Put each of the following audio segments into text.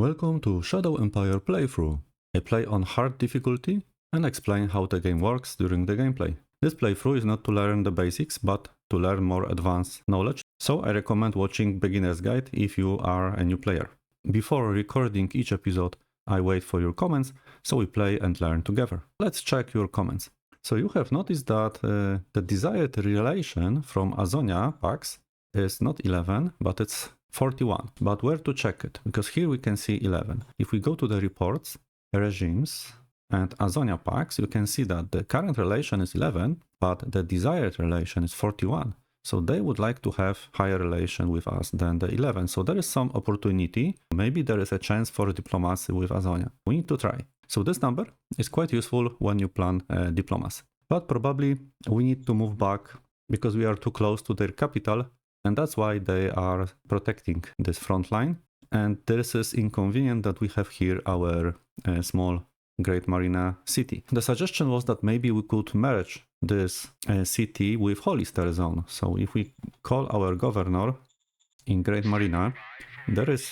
Welcome to Shadow Empire playthrough. I play on hard difficulty and explain how the game works during the gameplay. This playthrough is not to learn the basics, but to learn more advanced knowledge, so I recommend watching Beginner's Guide if you are a new player. Before recording each episode, I wait for your comments, so we play and learn together. Let's check your comments. So you have noticed that the desired relation from Azonia packs is not 11, but it's 41. But where to check it? Because here we can see 11. If we go to the reports, regimes, and Azonia packs, you can see that the current relation is 11, but the desired relation is 41. So they would like to have higher relation with us than the 11. So there is some opportunity. Maybe there is a chance for diplomacy with Azonia. We need to try. So this number is quite useful when you plan diplomacy. But probably we need to move back because we are too close to their capital. And that's why they are protecting this front line. And this is inconvenient that we have here our small Great Marina city. The suggestion was that maybe we could merge this city with Hollister zone. So if we call our governor in Great Marina, there is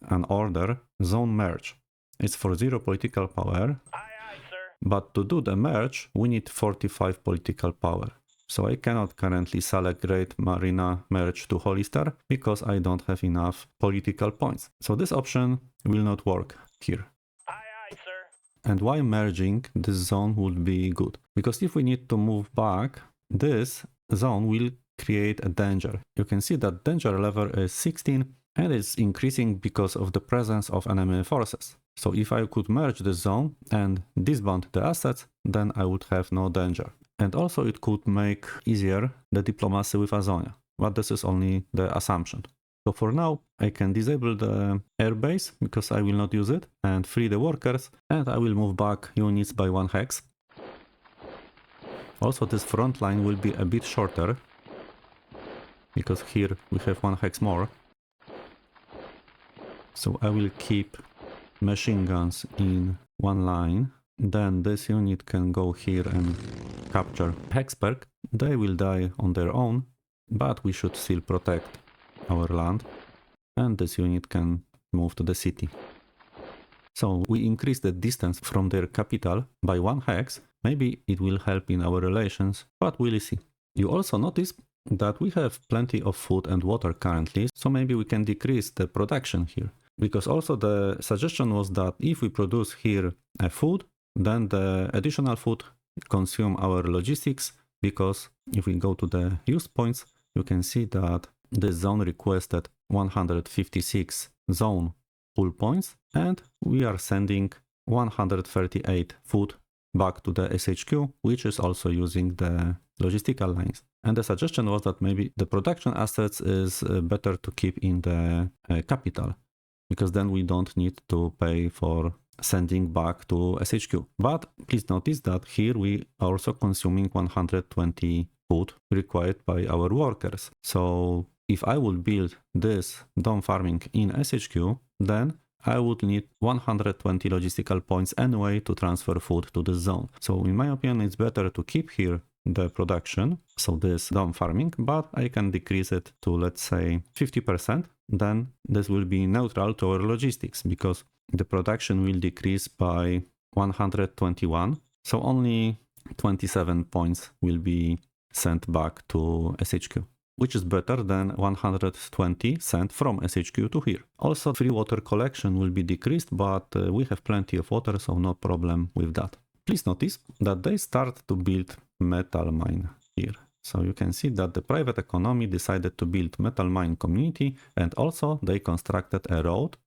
an order, zone merge. It's for 0 political power. But to do the merge, we need 45 political power. So I cannot currently select Great Marina merge to Hollister because I don't have enough political points. So this option will not work here. Aye, sir. And why merging this zone would be good? Because if we need to move back, this zone will create a danger. You can see that danger level is 16 and it's increasing because of the presence of enemy forces. So if I could merge this zone and disband the assets, then I would have no danger. And also it could make easier the diplomacy with Azonia, but this is only the assumption. So for now, I can disable the airbase because I will not use it and free the workers, and I will move back units by 1 hex. Also this front line will be a bit shorter because here we have 1 hex more. So I will keep machine guns in 1 line. Then this unit can go here and capture Hexberg. They will die on their own, but we should still protect our land. And this unit can move to the city. So we increase the distance from their capital by 1 hex. Maybe it will help in our relations, but we'll see. You also notice that we have plenty of food and water currently, so maybe we can decrease the production here. Because also the suggestion was that if we produce here a food, then the additional food consume our logistics, because if we go to the use points, you can see that this zone requested 156 zone pull points, and we are sending 138 food back to the SHQ, which is also using the logistical lines. And the suggestion was that maybe the production assets is better to keep in the capital, because then we don't need to pay for sending back to SHQ. But please notice that here we are also consuming 120 food required by our workers. So if I would build this dome farming in SHQ, then I would need 120 logistical points anyway to transfer food to this zone. So in my opinion, it's better to keep here the production, so this dome farming, but I can decrease it to, let's say, 50%. Then this will be neutral to our logistics because the production will decrease by 121. So only 27 points will be sent back to SHQ, which is better than 120 sent from SHQ to here. Also, free water collection will be decreased, but we have plenty of water, so no problem with that. Please notice that they start to build metal mine here. So you can see that the private economy decided to build metal mine community, and also they constructed a road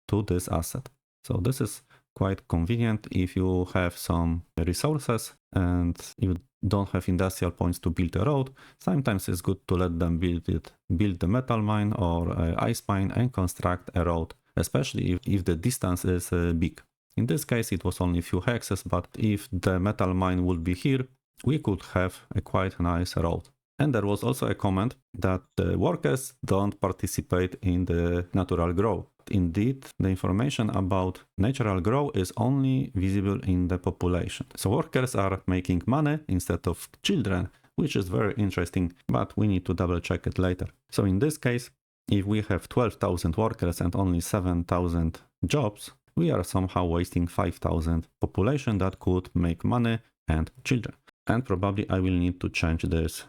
to this asset. So this is quite convenient if you have some resources and you don't have industrial points to build a road. Sometimes it's good to let them build the metal mine or ice mine and construct a road, especially if the distance is big. In this case, it was only a few hexes, but if the metal mine would be here, we could have a quite nice road. And there was also a comment that the workers don't participate in the natural growth. Indeed, the information about natural growth is only visible in the population. So workers are making money instead of children, which is very interesting, but we need to double check it later. So in this case, if we have 12,000 workers and only 7,000 jobs, we are somehow wasting 5,000 population that could make money and children. And probably I will need to change this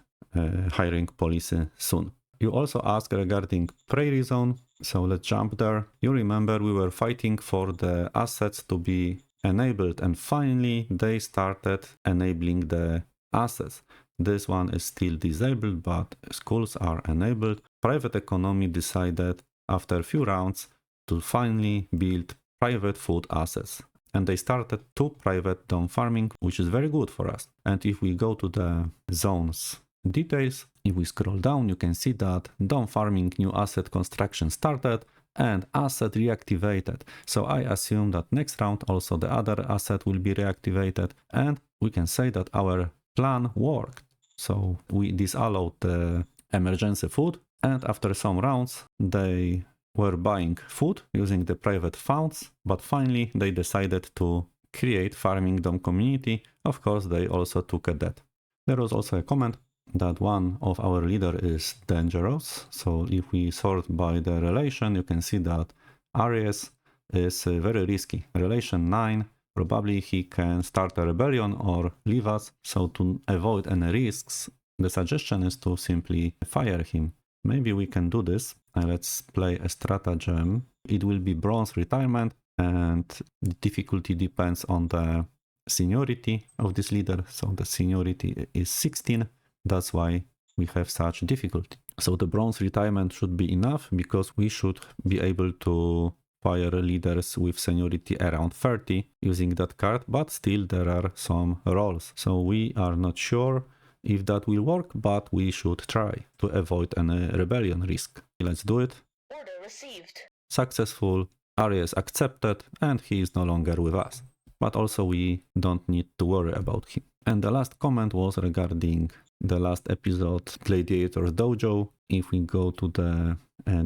hiring policy soon. You also ask regarding prairie zone, so let's jump there. You remember we were fighting for the assets to be enabled, and finally they started enabling the assets. This one is still disabled, but schools are enabled. Private economy decided after a few rounds to finally build private food assets. And they started 2 private dome farming, which is very good for us. And if we go to the zones details, if we scroll down, you can see that dome farming new asset construction started and asset reactivated. So I assume that next round also the other asset will be reactivated, and we can say that our plan worked. So we disallowed the emergency food, and after some rounds they were buying food using the private funds, but finally they decided to create farming dome community. Of course, they also took a debt. There was also a comment that one of our leader is dangerous. So if we sort by the relation, you can see that Aries is very risky. Relation 9, probably he can start a rebellion or leave us. So to avoid any risks, the suggestion is to simply fire him. Maybe we can do this. Let's play a stratagem. It will be bronze retirement, and the difficulty depends on the seniority of this leader. So the seniority is 16. That's why we have such difficulty. So the bronze retirement should be enough, because we should be able to fire leaders with seniority around 30 using that card, but still there are some roles. So we are not sure if that will work, but we should try to avoid any rebellion risk. Let's do it. Order received. Successful. Aries accepted, and he is no longer with us. But also we don't need to worry about him. And the last comment was regarding the last episode, Gladiator's Dojo. If we go to the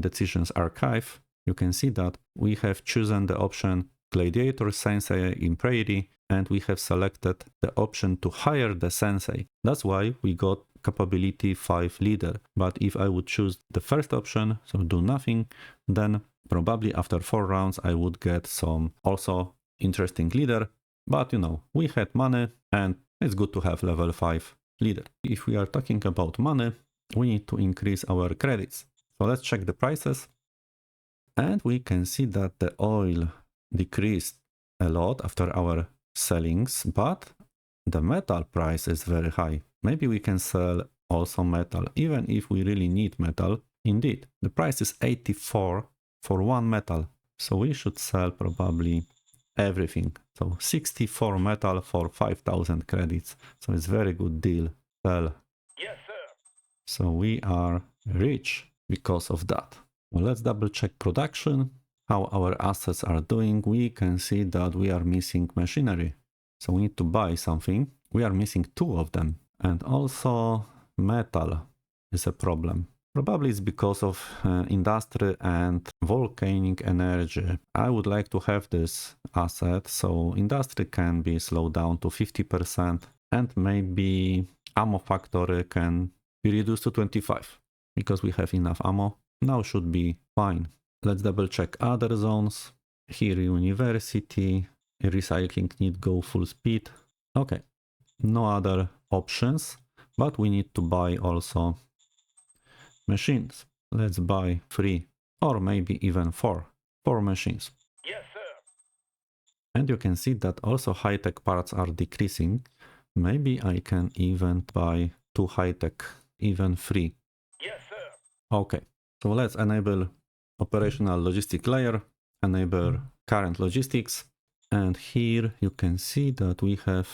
decisions archive, you can see that we have chosen the option Gladiator Sensei in Prairie, and we have selected the option to hire the sensei. That's why we got capability 5 leader. But if I would choose the first option, so do nothing, then probably after 4 rounds I would get some also interesting leader. But you know, we had money, and it's good to have level 5 leader. If we are talking about money, we need to increase our credits. So let's check the prices. And we can see that the oil decreased a lot after our sellings, but the metal price is very high. Maybe we can sell also metal, even if we really need metal. Indeed, the price is 84 for 1 metal. So we should sell probably everything. So 64 metal for 5,000 credits. So it's very good deal. Sell. Yes, sir. So we are rich because of that. Well, let's double check production, how our assets are doing. We can see that we are missing machinery. So we need to buy something. We are missing 2 of them. And also metal is a problem. Probably it's because of industry and volcanic energy. I would like to have this asset, so industry can be slowed down to 50%, and maybe ammo factory can be reduced to 25, because we have enough ammo. Now should be fine. Let's double check other zones. Here university, recycling need go full speed. Okay, no other options, but we need to buy also machines. Let's buy 3 or maybe even 4 machines. Yes, sir. And you can see that also high-tech parts are decreasing. Maybe I can even buy 2 high-tech, even 3. Yes, sir. Okay, so let's enable operational logistic layer, enable current logistics. And here you can see that we have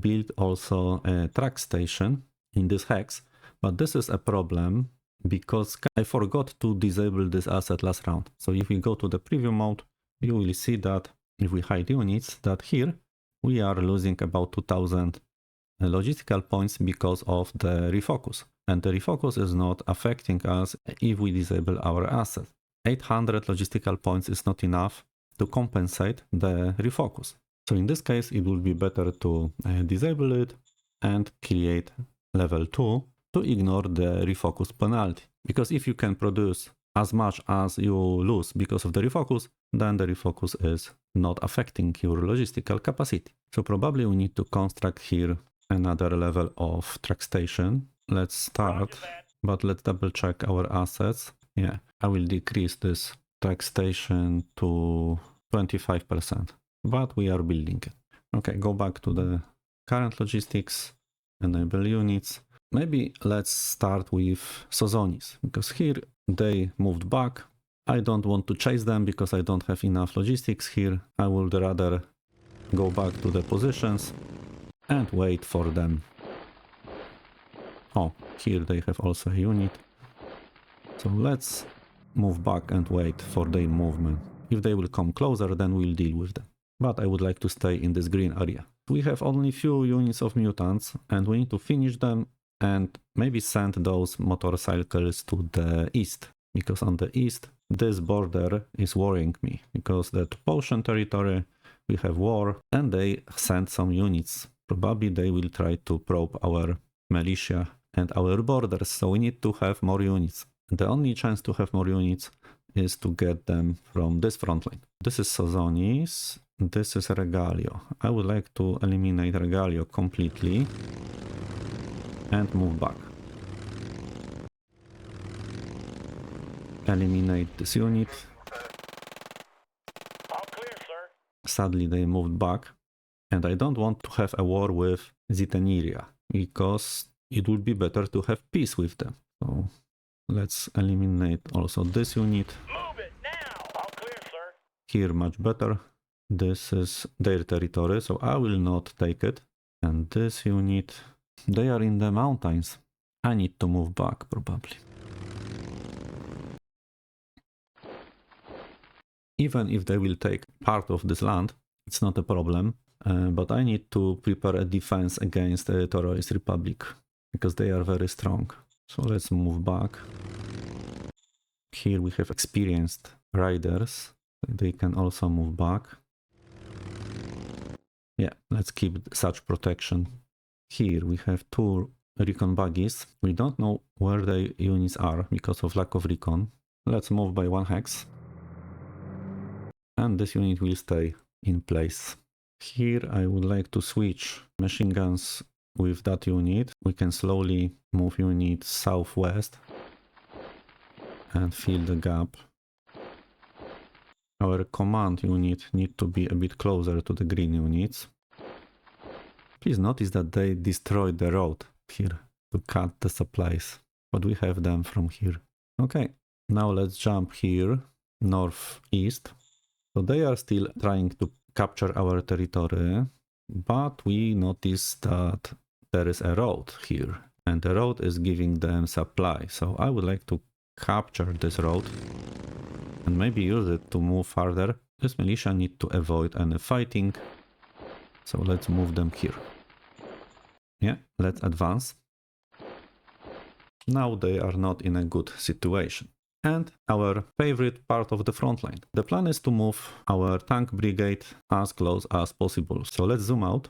built also a track station in this hex. But this is a problem because I forgot to disable this asset last round. So if we go to the preview mode, you will see that if we hide units, that here we are losing about 2000 logistical points because of the refocus. And the refocus is not affecting us if we disable our asset. 800 logistical points is not enough to compensate the refocus. So in this case, it will be better to disable it and create level 2 to ignore the refocus penalty. Because if you can produce as much as you lose because of the refocus, then the refocus is not affecting your logistical capacity. So probably we need to construct here another level of track station. Let's start, but let's double check our assets. Yeah, I will decrease this track station to 25%, but we are building it. Okay, go back to the current logistics, enable units. Maybe let's start with Sozonis, because here they moved back. I don't want to chase them because I don't have enough logistics here. I would rather go back to the positions and wait for them. Oh, here they have also a unit. So let's move back and wait for their movement. If they will come closer, then we'll deal with them. But I would like to stay in this green area. We have only few units of mutants and we need to finish them and maybe send those motorcycles to the east. Because on the east, this border is worrying me. Because that potion territory, we have war and they send some units. Probably they will try to probe our militia and our borders. So we need to have more units. The only chance to have more units is to get them from this front line. This is Sozonis. This is Regalio. I would like to eliminate Regalio completely and move back. Eliminate this unit. All clear, sir. Sadly, they moved back. And I don't want to have a war with Zitaniria because it would be better to have peace with them. So let's eliminate also this unit. Move it now. All clear, sir. Here much better. This is their territory, so I will not take it. And this unit, they are in the mountains. I need to move back probably. Even if they will take part of this land, it's not a problem. But I need to prepare a defense against the Terrorist Republic because they are very strong. So let's move back. Here we have experienced riders. They can also move back. Yeah, let's keep such protection. Here we have two recon buggies. We don't know where the units are because of lack of recon. Let's move by 1 hex. And this unit will stay in place. Here I would like to switch machine guns with that unit. We can slowly move units southwest and fill the gap. Our command unit need to be a bit closer to the green units. Please notice that they destroyed the road here to cut the supplies, but we have them from here. Okay, now let's jump here, northeast. So they are still trying to capture our territory, but we notice that there is a road here and the road is giving them supply. So I would like to capture this road and maybe use it to move further. This militia need to avoid any fighting, so let's move them here. Yeah, let's advance. Now they are not in a good situation. And our favorite part of the front line. The plan is to move our tank brigade as close as possible. So let's zoom out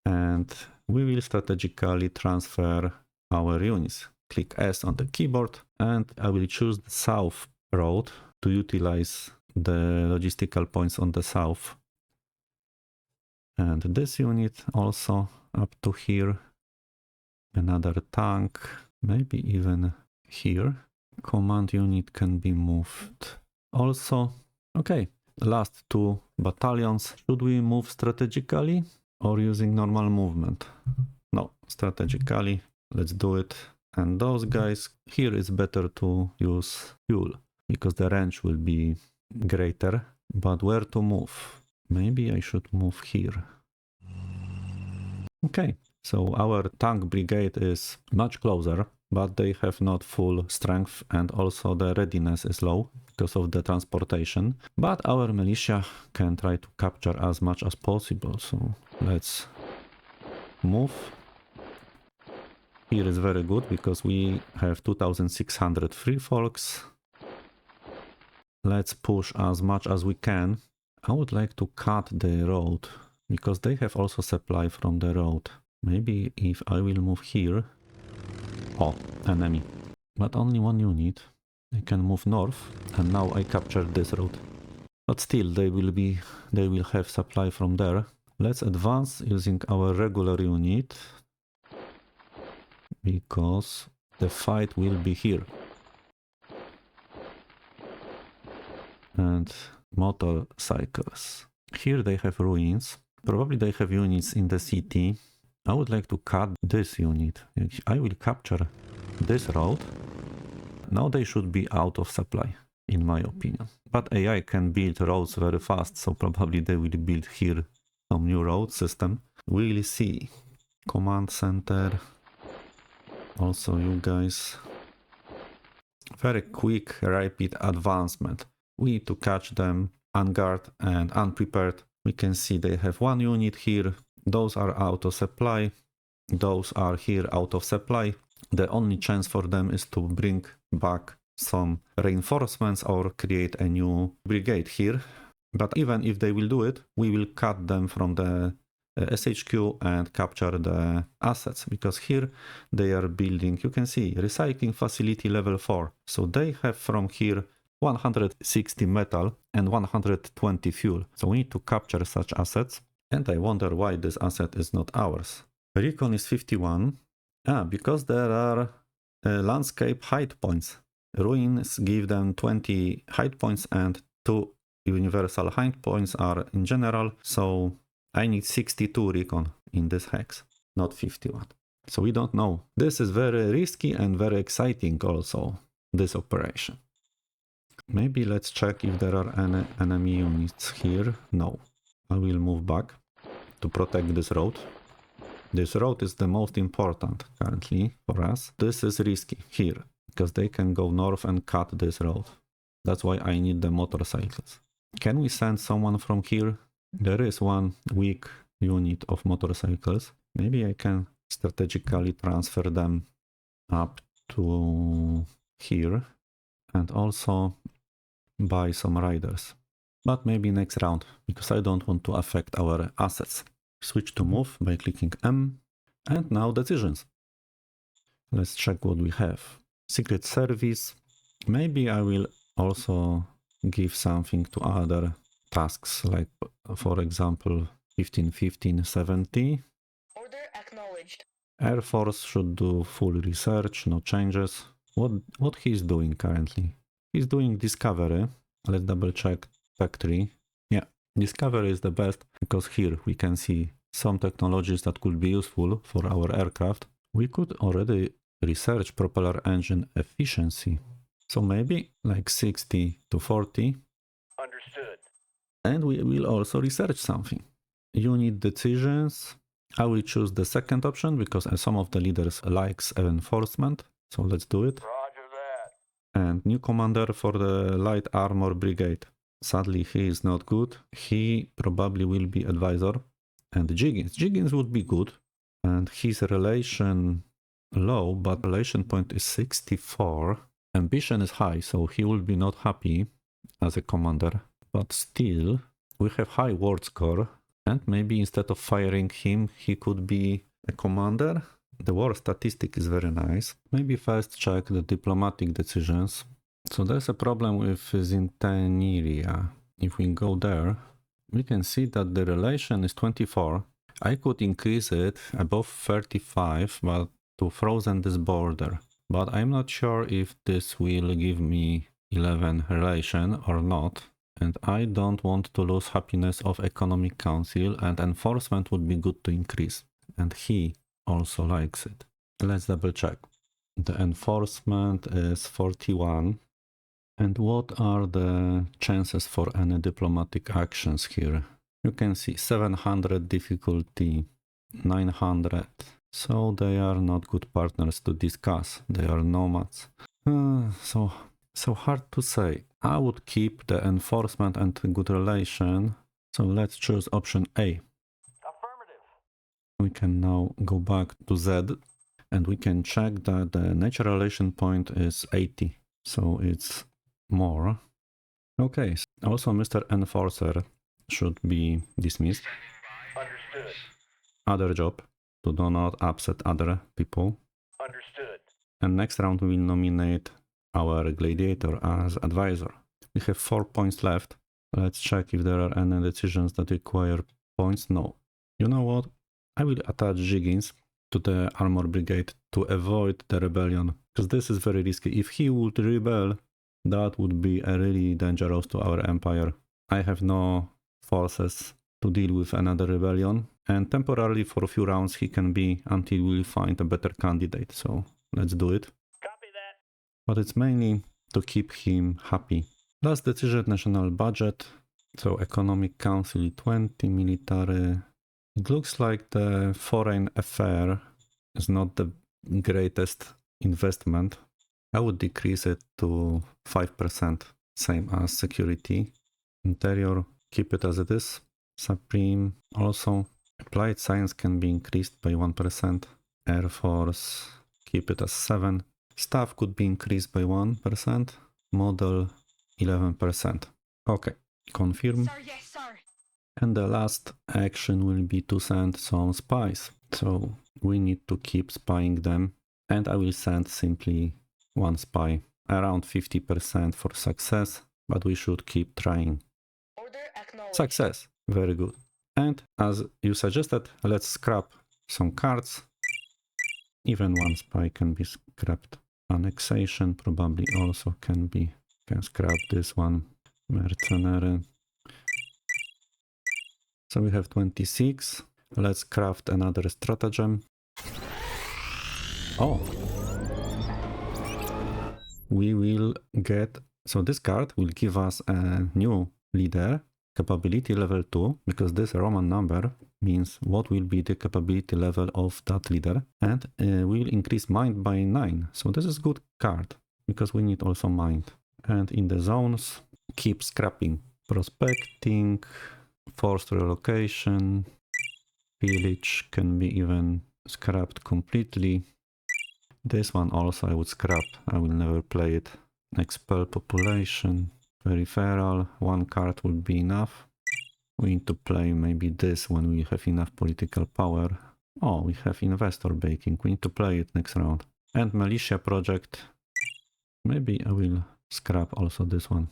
and we will strategically transfer our units. Click S on the keyboard and I will choose the south road to utilize the logistical points on the south. And this unit also up to here. Another tank, maybe even here. Command unit can be moved also. Okay, last 2 battalions. Should we move strategically or using normal movement? No, strategically. Let's do it. And those guys, here it's better to use fuel because the range will be greater. But where to move? Maybe I should move here. Okay, so our tank brigade is much closer, but they have not full strength and also the readiness is low because of the transportation. But our militia can try to capture as much as possible. So let's move. Here is very good because we have 2600 free folks. Let's push as much as we can. I would like to cut the road because they have also supply from the road. Maybe if I will move here. Oh, enemy. But only 1 unit. I can move north and now I captured this road. But still, they will have supply from there. Let's advance using our regular unit, because the fight will be here. And motorcycles. Here they have ruins. Probably they have units in the city. I would like to cut this unit. I will capture this road. Now they should be out of supply, in my opinion. But AI can build roads very fast, so probably they will build here some new road system. We'll see. Command center. Also you guys. Very quick, rapid advancement. We need to catch them unguarded and unprepared. We can see they have one unit here. Those are out of supply. Those are here out of supply. The only chance for them is to bring back some reinforcements or create a new brigade here. But even if they will do it, we will cut them from the SHQ and capture the assets, because here they are building, you can see, recycling facility level 4. So they have from here 160 metal and 120 fuel. So we need to capture such assets. And I wonder why this asset is not ours. Recon is 51. Because there are landscape height points. Ruins give them 20 height points and 2 universal height points are in general. So I need 62 recon in this hex, not 51. So we don't know. This is very risky and very exciting also, this operation. Maybe let's check if there are any enemy units here. No. I will move back to protect this road. This road is the most important currently for us. This is risky here, because they can go north and cut this road. That's why I need the motorcycles. Can we send someone from here? There is one weak unit of motorcycles. Maybe I can strategically transfer them up to here and also buy some riders. But maybe next round, because I don't want to affect our assets. Switch to move by clicking M. And now decisions. Let's check what we have. Secret Service. Maybe I will also give something to other tasks, like for example 15, 15, 70. Order acknowledged. Air Force should do full research, no changes. What he's doing currently? He's doing discovery. Let's double check factory. Yeah, discovery is the best, because here we can see some technologies that could be useful for our aircraft. We could already research propeller engine efficiency. So maybe like 60 to 40. Understood. And we will also research something. Unit decisions. I will choose the second option because some of the leaders likes enforcement. So let's do it. Roger that. And new commander for the light armor brigade. Sadly, he is not good. He probably will be advisor. And Jiggins would be good. And his relation low, but relation point is 64. Ambition is high, so he will be not happy as a commander. But still, we have high ward score. And maybe instead of firing him, he could be a commander. The war statistic is very nice. Maybe first check the diplomatic decisions. So there's a problem with Zinteneria. If we go there, we can see that the relation is 24. I could increase it above 35, but to frozen this border. But I'm not sure if this will give me 11 relation or not. And I don't want to lose happiness of Economic Council, and enforcement would be good to increase. And he also likes it. Let's double check. The enforcement is 41. And what are the chances for any diplomatic actions here? You can see 700 difficulty, 900. So they are not good partners to discuss. They are nomads. So hard to say. I would keep the enforcement and good relation. So let's choose option A. Affirmative. We can now go back to Z and we can check that the natural relation point is 80. So it's more. Okay, also Mr. Enforcer should be dismissed. Understood. Other job, to do not upset other people. Understood. And next round we will nominate our gladiator as advisor. We have 4 points left. Let's check if there are any decisions that require points. No. You know what? I will attach Jiggins to the armor brigade to avoid the rebellion, because this is very risky. If he would rebel, that would be really dangerous to our empire. I have no forces to deal with another rebellion, and temporarily for a few rounds he can be until we find a better candidate. So let's do it. Copy that. But it's mainly to keep him happy. Last decision, national budget. So economic council 20, military. It looks like the foreign affair is not the greatest investment. I would decrease it to 5%, same as security. Interior, keep it as it is. Supreme, also applied science can be increased by 1%. Air Force, keep it as 7. Staff could be increased by 1%. Model 11%. Okay, confirm. Sir, yes, sir. And the last action will be to send some spies. So we need to keep spying them. And I will send simply one spy. Around 50% for success, but we should keep trying. Order acknowledged. Success. Very good. And as you suggested, let's scrap some cards. Even one spy can be scrapped. Annexation probably also can scrap this one. Mercenary. So we have 26. Let's craft another stratagem. Oh. We will get... So this card will give us a new leader, capability level 2, because this Roman number means what will be the capability level of that leader. And we will increase mind by 9. So this is good card, because we need also mind. And in the zones, keep scrapping. Prospecting, forced relocation, village can be even scrapped completely. This one also I would scrap, I will never play it. Expel population, peripheral, one card would be enough. We need to play maybe this when we have enough political power. Oh, we have investor baking, we need to play it next round. And militia project, maybe I will scrap also this one.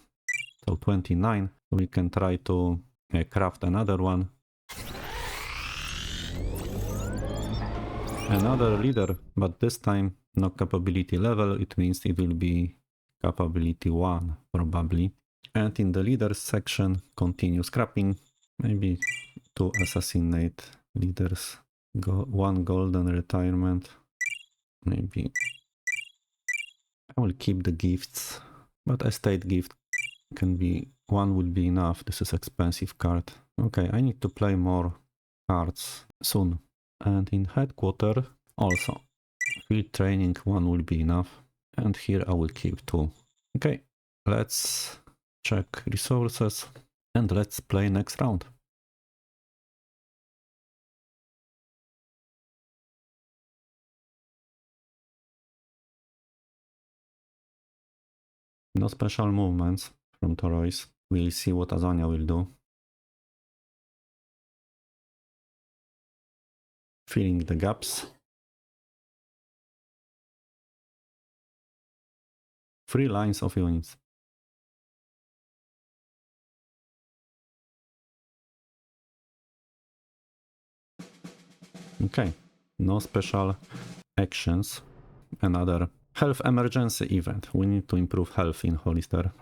So 29, we can try to craft another one. Another leader, but this time not capability level, it means it will be capability 1 probably. And in the leaders section, continue scrapping, maybe to assassinate leaders. One golden retirement, maybe. I will keep the gifts, but a state gift can be, one will be enough. This is expensive card. Okay, I need to play more cards soon. And in headquarter also, field training 1 will be enough. And here I will keep 2. Okay, let's check resources and let's play next round. No special movements from Torois. We'll see what Azonia will do. Filling the gaps. 3 lines of units. Okay, no special actions. Another health emergency event. We need to improve health in Hollister.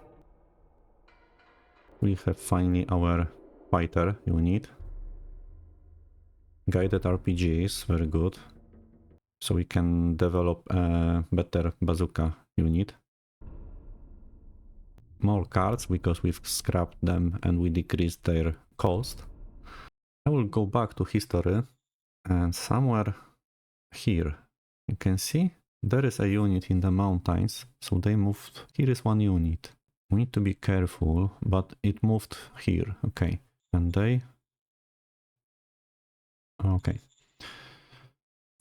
We have finally our fighter unit. Guided RPGs, very good. So we can develop a better bazooka unit. More cards because we've scrapped them and we decreased their cost. I will go back to history and somewhere here you can see there is a unit in the mountains. So they moved. Here is one unit. We need to be careful, but it moved here. Okay. And they... Okay.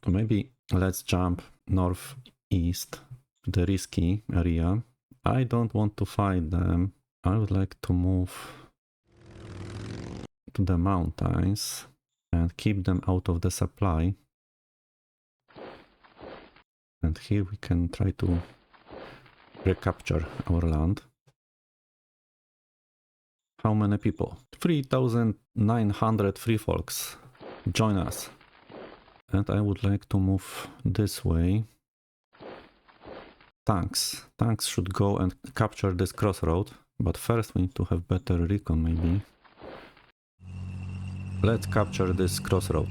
So maybe let's jump northeast to the risky area. I don't want to fight them. I would like to move to the mountains and keep them out of the supply. And here we can try to recapture our land. How many people? 3,900 free folks. Join us. And I would like to move this way. Tanks. Tanks should go and capture this crossroad. But first we need to have better recon maybe. Let's capture this crossroad.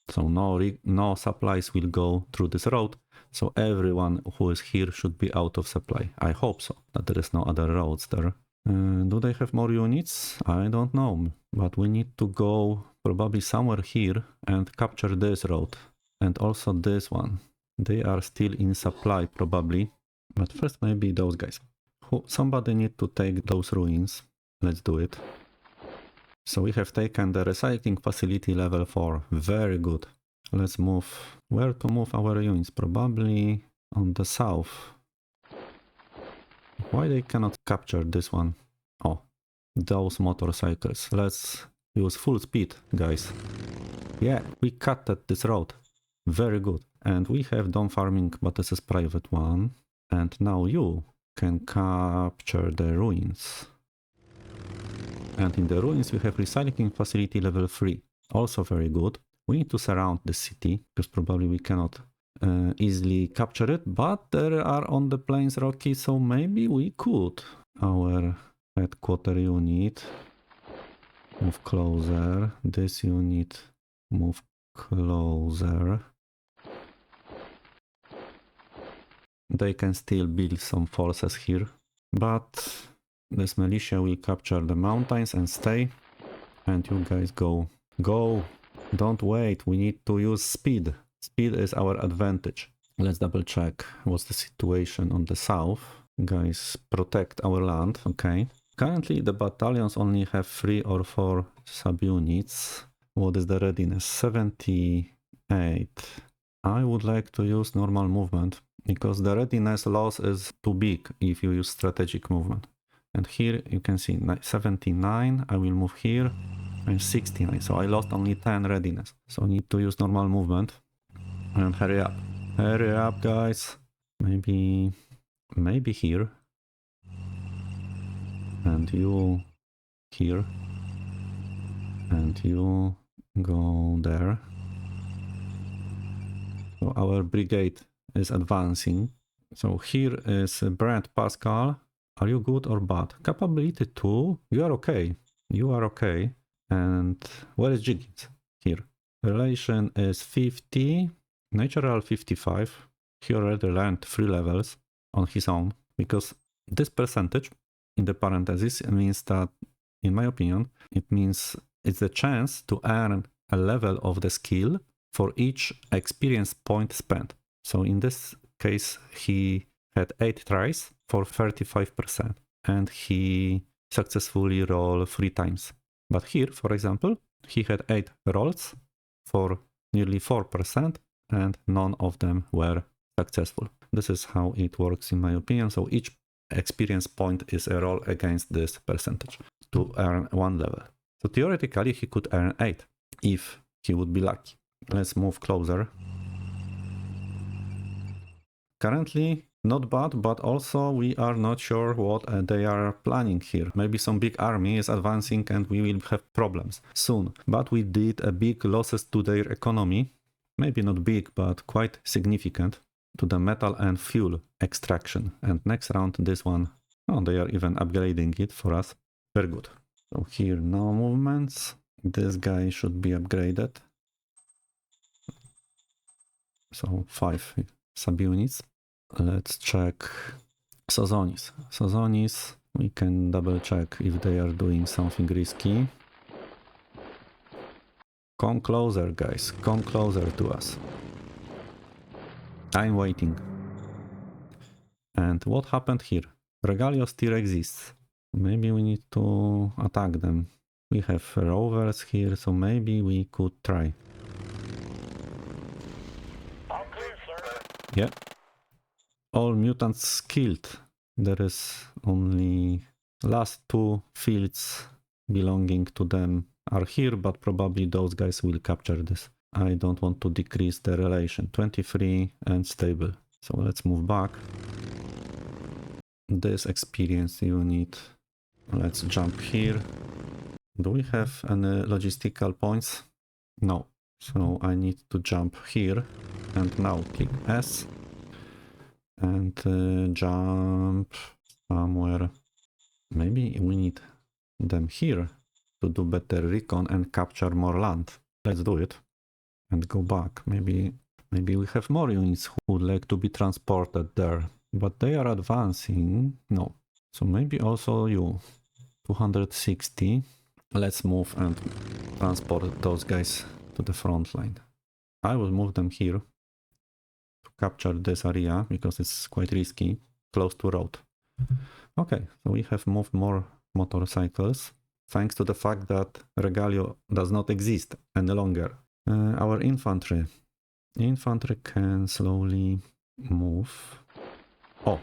So no supplies will go through this road. So everyone who is here should be out of supply. I hope so, that there is no other roads there. Do they have more units? I don't know. But we need to go probably somewhere here and capture this road. And also this one. They are still in supply probably. But first maybe those guys. Somebody need to take those ruins. Let's do it. So we have taken the recycling facility level 4. Very good. Let's move. Where to move our units? Probably on the south. Why they cannot capture this one? Oh, those motorcycles. Let's use full speed, guys. Yeah, we cut this road. Very good. And we have dome farming, but this is private one. And now you can capture the ruins. And in the ruins we have recycling facility level 3. Also very good. We need to surround the city, because probably we cannot easily capture it. But there are on the plains rocky, so maybe we could. Our headquarter unit. Move closer. This unit move closer. They can still build some forces here. But this militia will capture the mountains and stay. And you guys go. Go! Don't wait, we need to use speed. Speed is our advantage. Let's double check what's the situation on the south. Guys, protect our land, okay. Currently the battalions only have 3 or 4 subunits. What is the readiness? 78. I would like to use normal movement, because the readiness loss is too big if you use strategic movement. And here you can see 79, I will move here, and 69, so I lost only 10 readiness. So I need to use normal movement, and hurry up. Hurry up, guys. Maybe here. And you here. And you go there. So our brigade is advancing. So here is Brent Pascal. Are you good or bad? Capability 2. You are okay. You are okay. And where is Jiggins? Here. Relation is 50. Natural 55. He already learned 3 levels on his own. Because this percentage in the parentheses means that, in my opinion, it means it's the chance to earn a level of the skill for each experience point spent. So in this case, he had 8 tries for 35%, and he successfully rolled 3 times. But here, for example, he had 8 rolls for nearly 4%, and none of them were successful. This is how it works in my opinion. So each experience point is a roll against this percentage to earn 1 level. So theoretically, he could earn 8 if he would be lucky. Let's move closer. Currently, not bad, but also we are not sure what they are planning here. Maybe some big army is advancing and we will have problems soon. But we did a big losses to their economy. Maybe not big, but quite significant to the metal and fuel extraction. And next round, this one, oh, they are even upgrading it for us. Very good. So here, no movements. This guy should be upgraded. So 5 subunits. Let's check Sozonis. Sozonis, we can double check if they are doing something risky. Come closer, guys. Come closer to us. I'm waiting. And what happened here? Regalio still exists. Maybe we need to attack them. We have rovers here, so maybe we could try. All clear, sir. Yeah. All mutants killed. There is only last 2 fields belonging to them are here, but probably those guys will capture this. I don't want to decrease the relation. 23 and stable. So let's move back. This experience unit Let's jump here. Do we have any logistical points? No. So I need to jump here. And now click S. And jump somewhere. Maybe we need them here to do better recon and capture more land. Let's do it. And go back. Maybe we have more units who would like to be transported there. But they are advancing. No. So maybe also you. 260. Let's move and transport those guys to the front line. I will move them here to capture this area because it's quite risky, close to road. Okay, so we have moved more motorcycles thanks to the fact that Regalio does not exist any longer. Our infantry can slowly move. Oh,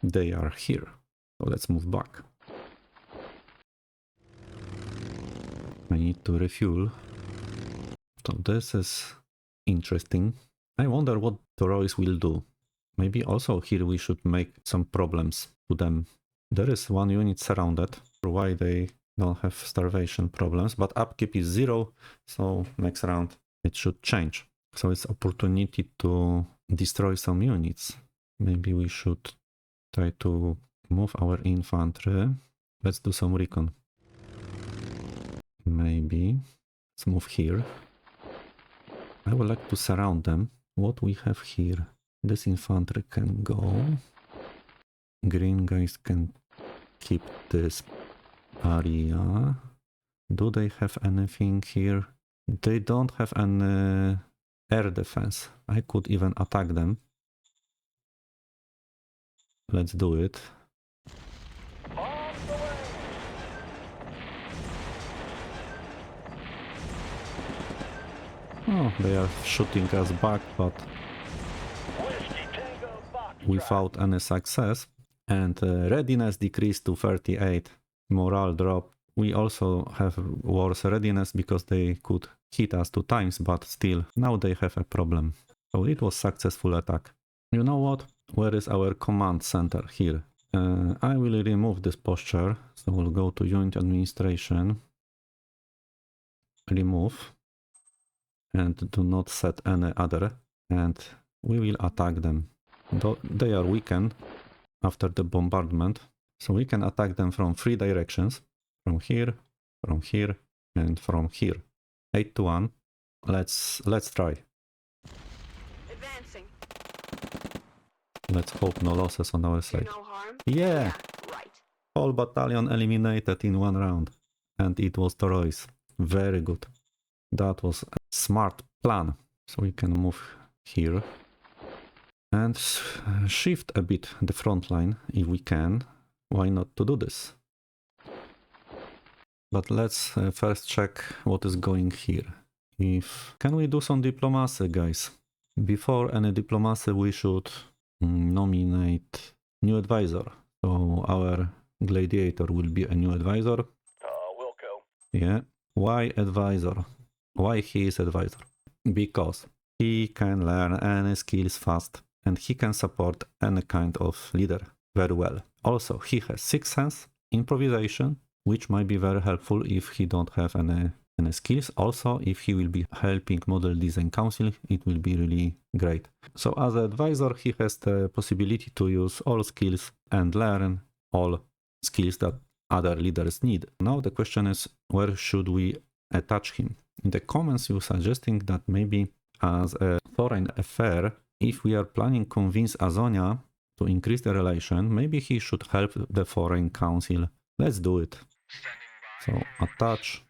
they are here. So let's move back. I need to refuel. So this is interesting. I wonder what Torois will do. Maybe also here we should make some problems to them. There is one unit surrounded. Why they don't have starvation problems, but upkeep is 0, so next round it should change. So it's opportunity to destroy some units. Maybe we should try to move our infantry. Let's do some recon. Maybe. Let's move here. I would like to surround them. What we have here? This infantry can go. Green guys can keep this area. Do they have anything here? They don't have any air defense. I could even attack them. Let's do it. Oh, they are shooting us back, but without any success. And readiness decreased to 38. Morale drop. We also have war's readiness because they could hit us 2 times, but still, now they have a problem. So it was successful attack. You know what? Where is our command center? Here. I will remove this posture. So we'll go to unit administration. Remove. And do not set any other. And we will attack them. They are weakened after the bombardment. So we can attack them from 3 directions. From here, and from here. 8 to 1. Let's try. Advancing. Let's hope no losses on our side. No harm? Yeah! Right. Whole battalion eliminated in 1 round. And it was Torois. Very good. That was a smart plan. So we can move here. And shift a bit the front line if we can. Why not to do this? But let's first check what is going here. Can we do some diplomacy, guys? Before any diplomacy, we should nominate new advisor. So our gladiator will be a new advisor. We'll go. Yeah. Why advisor? Why he is advisor? Because he can learn any skills fast and he can support any kind of leader very well. Also, he has 6th sense, improvisation, which might be very helpful if he don't have any skills. Also, if he will be helping Model Design Council, it will be really great. So as an advisor, he has the possibility to use all skills and learn all skills that other leaders need. Now the question is, where should we attach him? In the comments, you're suggesting that maybe as a foreign affair, if we are planning to convince Azonia to increase the relation, maybe he should help the foreign council. Let's do it. So attach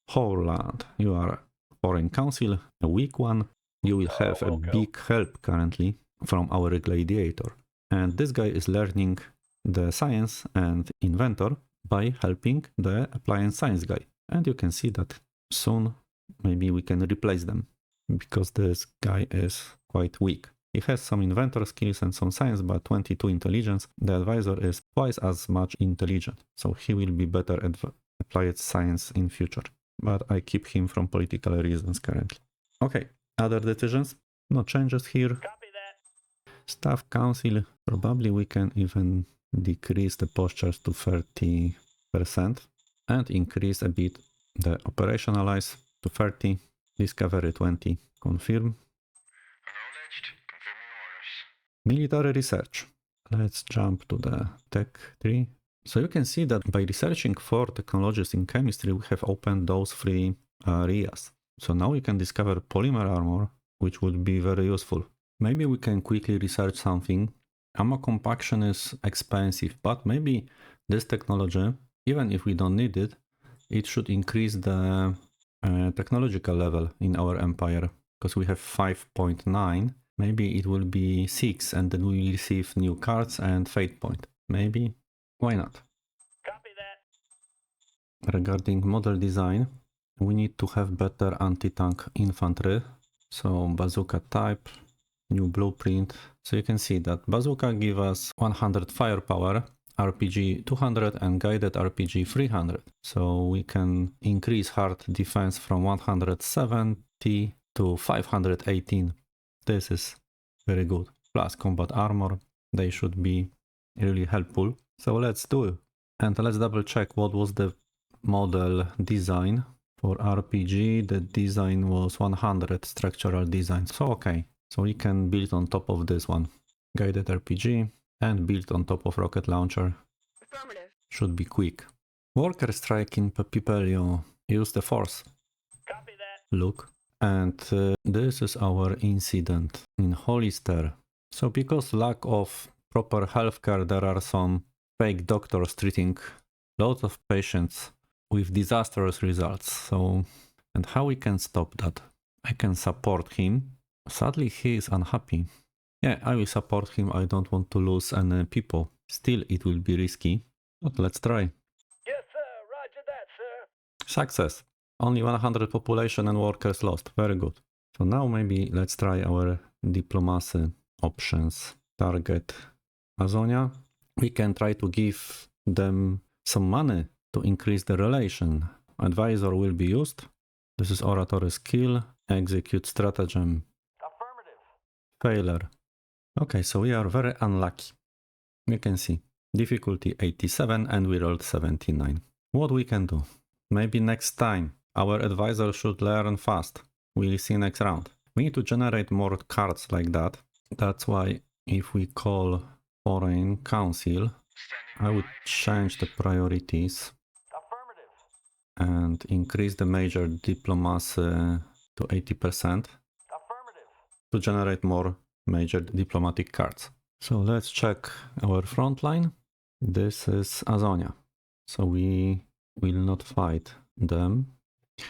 whole land. You are foreign council, a weak one. You will have a big help currently from our gladiator. And this guy is learning the science and inventor by helping the appliance science guy. And you can see that soon maybe we can replace them because this guy is quite weak. He has some inventor skills and some science, but 22 intelligence. The advisor is twice as much intelligent, so he will be better at applied science in future. But I keep him from political reasons currently. Okay, other decisions? No changes here. Copy that. Staff council, probably we can even decrease the postures to 30% and increase a bit the operationalize to 30, discovery 20, confirm. Acknowledged. Confirming orders. Military research. Let's jump to the tech tree. So you can see that by researching 4 technologies in chemistry, we have opened those 3 areas. So now we can discover polymer armor, which would be very useful. Maybe we can quickly research something. Ammo compaction is expensive, but maybe this technology, even if we don't need it, it should increase the technological level in our empire. Because we have 5.9, maybe it will be 6 and then we will receive new cards and fate point. Maybe, why not? Copy that. Regarding model design, we need to have better anti-tank infantry. So bazooka type, new blueprint. So you can see that bazooka give us 100 firepower, RPG 200 and guided RPG 300. So we can increase hard defense from 170 to 518. This is very good. Plus combat armor, they should be really helpful. So let's do it. And let's double check what was the model design. For RPG, the design was 100 structural design. So okay. So we can build on top of this one. Guided RPG and build on top of rocket launcher. Affirmative. Should be quick. Worker strike in Pepipelio. Use the force. Copy that. Look. And this is our incident in Hollister. So because lack of proper healthcare, there are some fake doctors treating lots of patients with disastrous results. So, and how we can stop that? I can support him. Sadly, he is unhappy. Yeah, I will support him. I don't want to lose any people. Still, it will be risky. But let's try. Yes, sir. Roger that, sir. Success. Only 100 population and workers lost. Very good. So now maybe let's try our diplomacy options. Target Azonia. We can try to give them some money to increase the relation. Advisor will be used. This is oratory skill. Execute stratagem. Affirmative. Failure. Okay, so we are very unlucky. You can see difficulty 87 and we rolled 79. What we can do? Maybe next time our advisor should learn fast. We'll see next round. We need to generate more cards like that. That's why if we call Foreign Council, I would change the priorities Affirmative. and increase the major diplomacy to 80% Affirmative. to generate more major diplomatic cards. So let's check our front line. This is Azonia. So we will not fight them.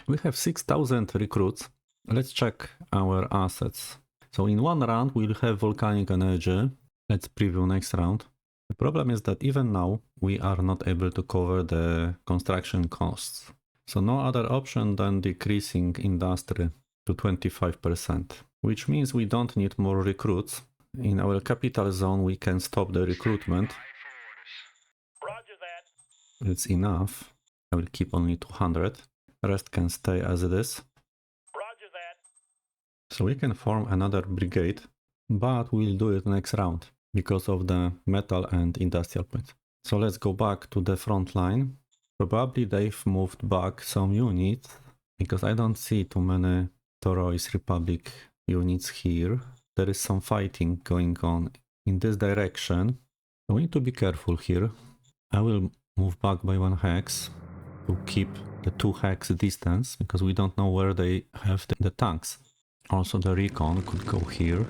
We have 6,000 recruits. Let's check our assets. So in one round we'll have volcanic energy. Let's preview next round. The problem is that even now we are not able to cover the construction costs. So no other option than decreasing industry to 25%, which means we don't need more recruits. In our capital zone we can stop the recruitment. Roger that. It's enough. I will keep only 200. Rest can stay as it is. Roger that. So we can form another brigade, but we'll do it next round because of the metal and industrial points. So let's go back to the front line. Probably they've moved back some units because I don't see too many Torois Republic units here. There is some fighting going on in this direction. We need to be careful here. I will move back by 1 hex to keep the 2 hex distance because we don't know where they have the tanks. Also the recon could go here.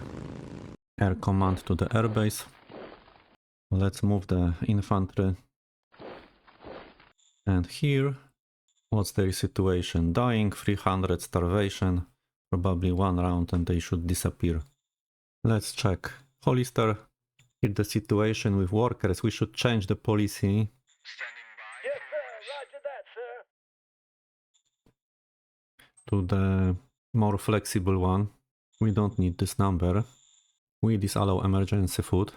Air command to the airbase. Let's move the infantry. And here, what's their situation? Dying, 300 starvation, probably 1 round and they should disappear. Let's check. Hollister, here the situation with workers, we should change the policy. Standing by. Yes, sir. Roger that, sir. To the more flexible one. We don't need this number. We disallow emergency food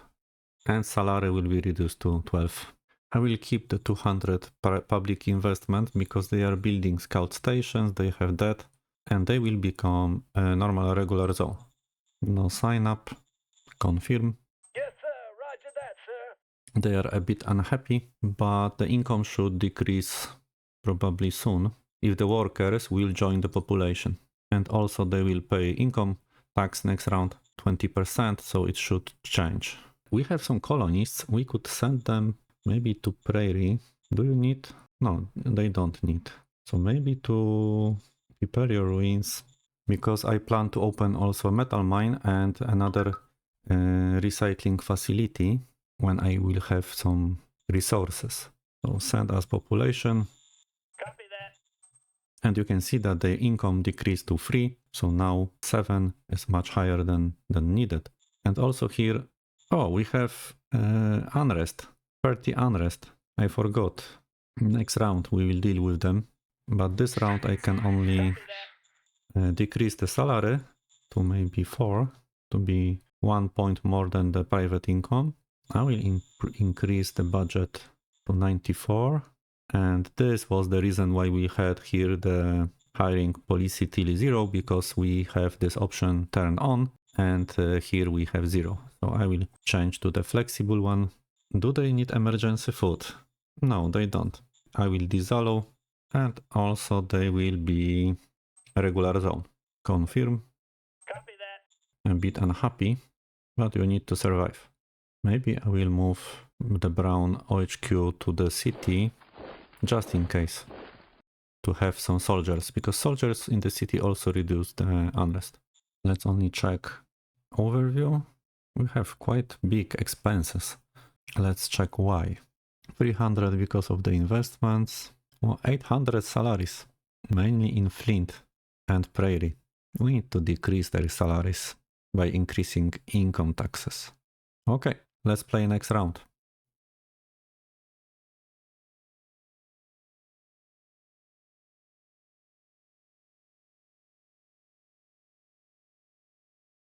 and salary will be reduced to 12. I will keep the 200 public investment because they are building scout stations, they have that, and they will become a normal regular zone. No sign up, confirm. Yes, sir. Roger that, sir. They are a bit unhappy, but the income should decrease probably soon if the workers will join the population. And also they will pay income tax next round 20%, so it should change. We have some colonists. We could send them maybe to Prairie. Do you need? No, they don't need. So maybe to Piperio ruins, because I plan to open also a metal mine and another recycling facility when I will have some resources. So send us population. Copy that. And you can see that the income decreased to 3, so now 7 is much higher than needed. And also here, oh, we have unrest, 30 unrest. I forgot. Next round we will deal with them, but this round I can only decrease the salary to maybe 4, to be 1 point more than the private income. I will increase the budget to 94. And this was the reason why we had here the hiring policy till 0, because we have this option turned on, and here we have 0. So I will change to the flexible one. Do they need emergency food? No, they don't. I will disallow, and also they will be a regular zone. Confirm. Copy that. A bit unhappy, but you need to survive. Maybe I will move the brown OHQ to the city, just in case, to have some soldiers, because soldiers in the city also reduce the unrest. Let's only check overview. We have quite big expenses. Let's check why. 300 because of the investments. Well, 800 salaries, mainly in Flint and Prairie. We need to decrease their salaries by increasing income taxes. Okay, let's play next round.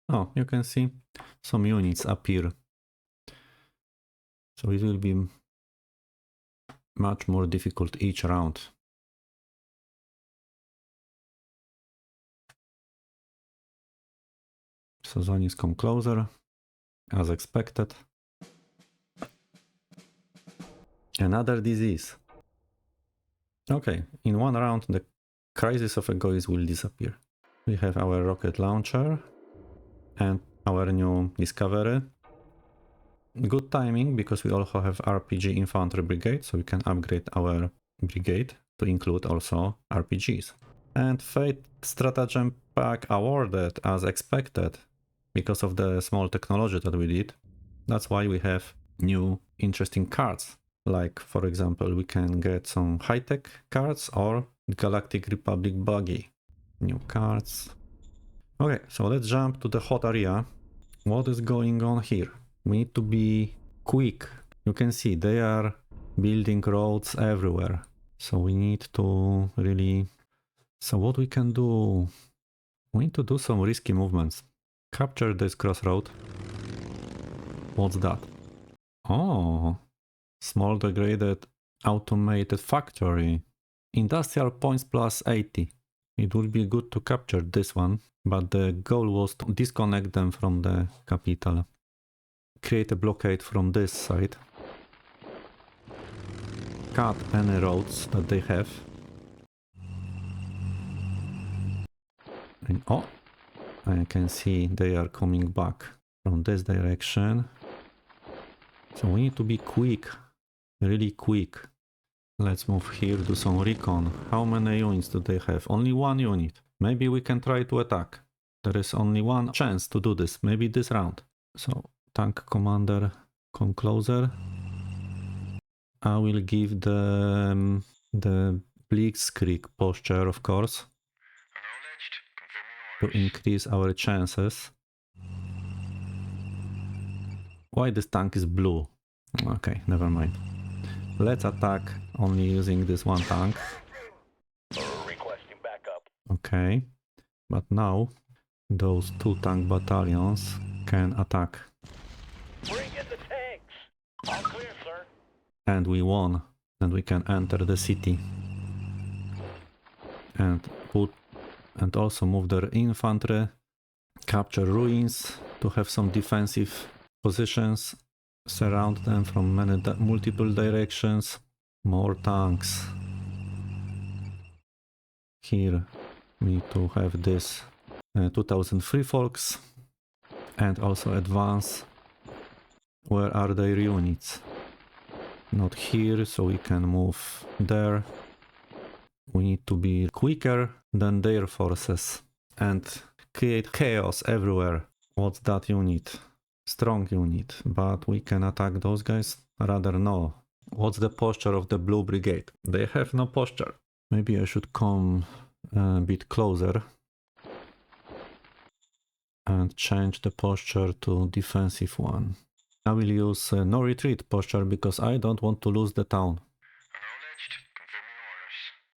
Oh, you can see some units appear. So it will be much more difficult each round. So zonies come closer, as expected. Another disease. Okay, in one round the crisis of egoism will disappear. We have our rocket launcher and our new discovery. Good timing, because we also have RPG infantry brigade, so we can upgrade our brigade to include also RPGs. And Fate Stratagem Pack awarded as expected, because of the small technology that we did. That's why we have new interesting cards. Like, for example, we can get some high-tech cards or Galactic Republic buggy. New cards. Okay, so let's jump to the hot area. What is going on here? We need to be quick. You can see they are building roads everywhere. So we need to really... So what we can do? We need to do some risky movements. Capture this crossroad. What's that? Oh, small degraded automated factory. Industrial points plus 80. It would be good to capture this one, but the goal was to disconnect them from the capital. Create a blockade from this side. Cut any roads that they have. And oh, I can see they are coming back from this direction. So we need to be quick, really quick. Let's move here, do some recon. How many units do they have? Only 1 unit. Maybe we can try to attack. There is only one chance to do this, maybe this round. So tank commander, come closer. I will give the Blitzkrieg posture, of course, to increase our chances. Why this tank is blue? Okay, never mind. Let's attack only using this one tank. Requesting backup. Okay, but now those 2 tank battalions can attack. Bring in the tanks. All clear, sir. And we won, and we can enter the city. And also move their infantry, capture ruins to have some defensive positions, surround them from multiple directions. More tanks. Here we need to have this 2000 free folks and also advance. Where are their units? Not here, so we can move there. We need to be quicker than their forces and create chaos everywhere. What's that unit? Strong unit, but we can attack those guys? Rather no. What's the posture of the Blue Brigade? They have no posture. Maybe I should come a bit closer and change the posture to defensive one. I will use no retreat posture because I don't want to lose the town.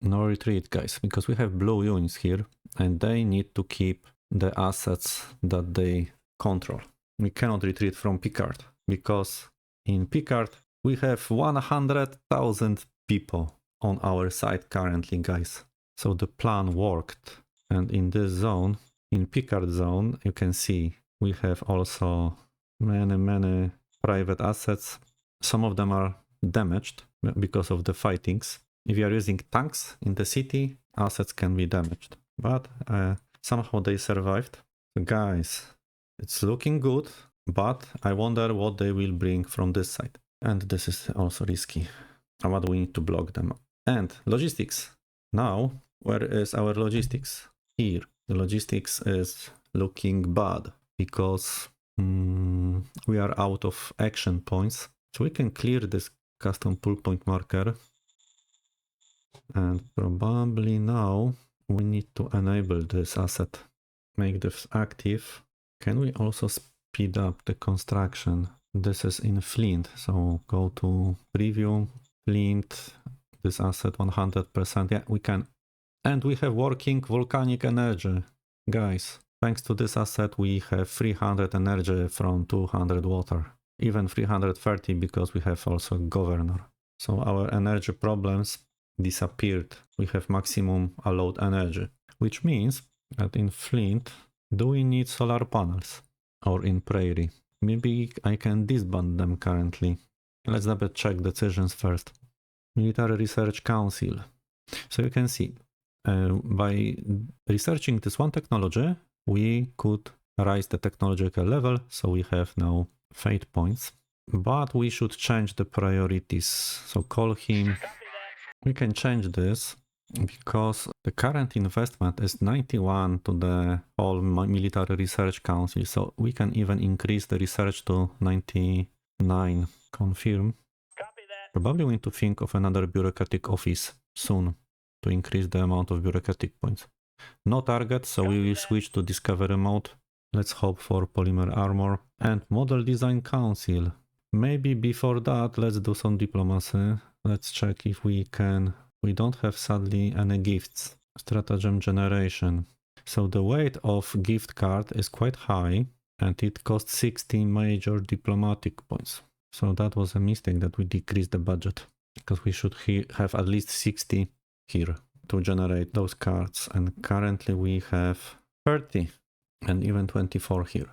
No retreat, guys, because we have blue units here and they need to keep the assets that they control. We cannot retreat from Pickard because in Pickard we have 100,000 people on our side currently, guys. So the plan worked. And in this zone, in Pickard zone, you can see we have also many private assets. Some of them are damaged because of the fightings. If you are using tanks in the city, assets can be damaged. But somehow they survived. So guys, it's looking good, but I wonder what they will bring from this side. And this is also risky. But we need to block them. And logistics. Now, where is our logistics? Here. The logistics is looking bad because we are out of action points. So we can clear this custom pull point marker. And probably now we need to enable this asset. Make this active. Can we also speed up the construction? This is in Flint, so go to preview, Flint, this asset 100%. Yeah, we can. And we have working volcanic energy. Guys, thanks to this asset, we have 300 energy from 200 water. Even 330 because we have also governor. So our energy problems disappeared. We have maximum allowed energy, which means that in Flint, do we need solar panels? Or in Prairie? Maybe I can disband them currently. Let's double check decisions first. Military Research Council. So you can see, by researching this one technology, we could raise the technological level, so we have now fate points. But we should change the priorities. So call him. We can change this because the current investment is 91 to the whole Military Research Council, so we can even increase the research to 99. Confirm. Probably we need to think of another bureaucratic office soon to increase the amount of bureaucratic points. No target, so we will switch to Discovery mode. Let's hope for Polymer Armor and Model Design Council. Maybe before that, let's do some diplomacy. Let's check if we can. We don't have sadly any gifts. Stratagem generation. So the weight of gift card is quite high and it costs 60 major diplomatic points. So that was a mistake that we decreased the budget because we should have at least 60 here to generate those cards. And currently we have 30 and even 24 here.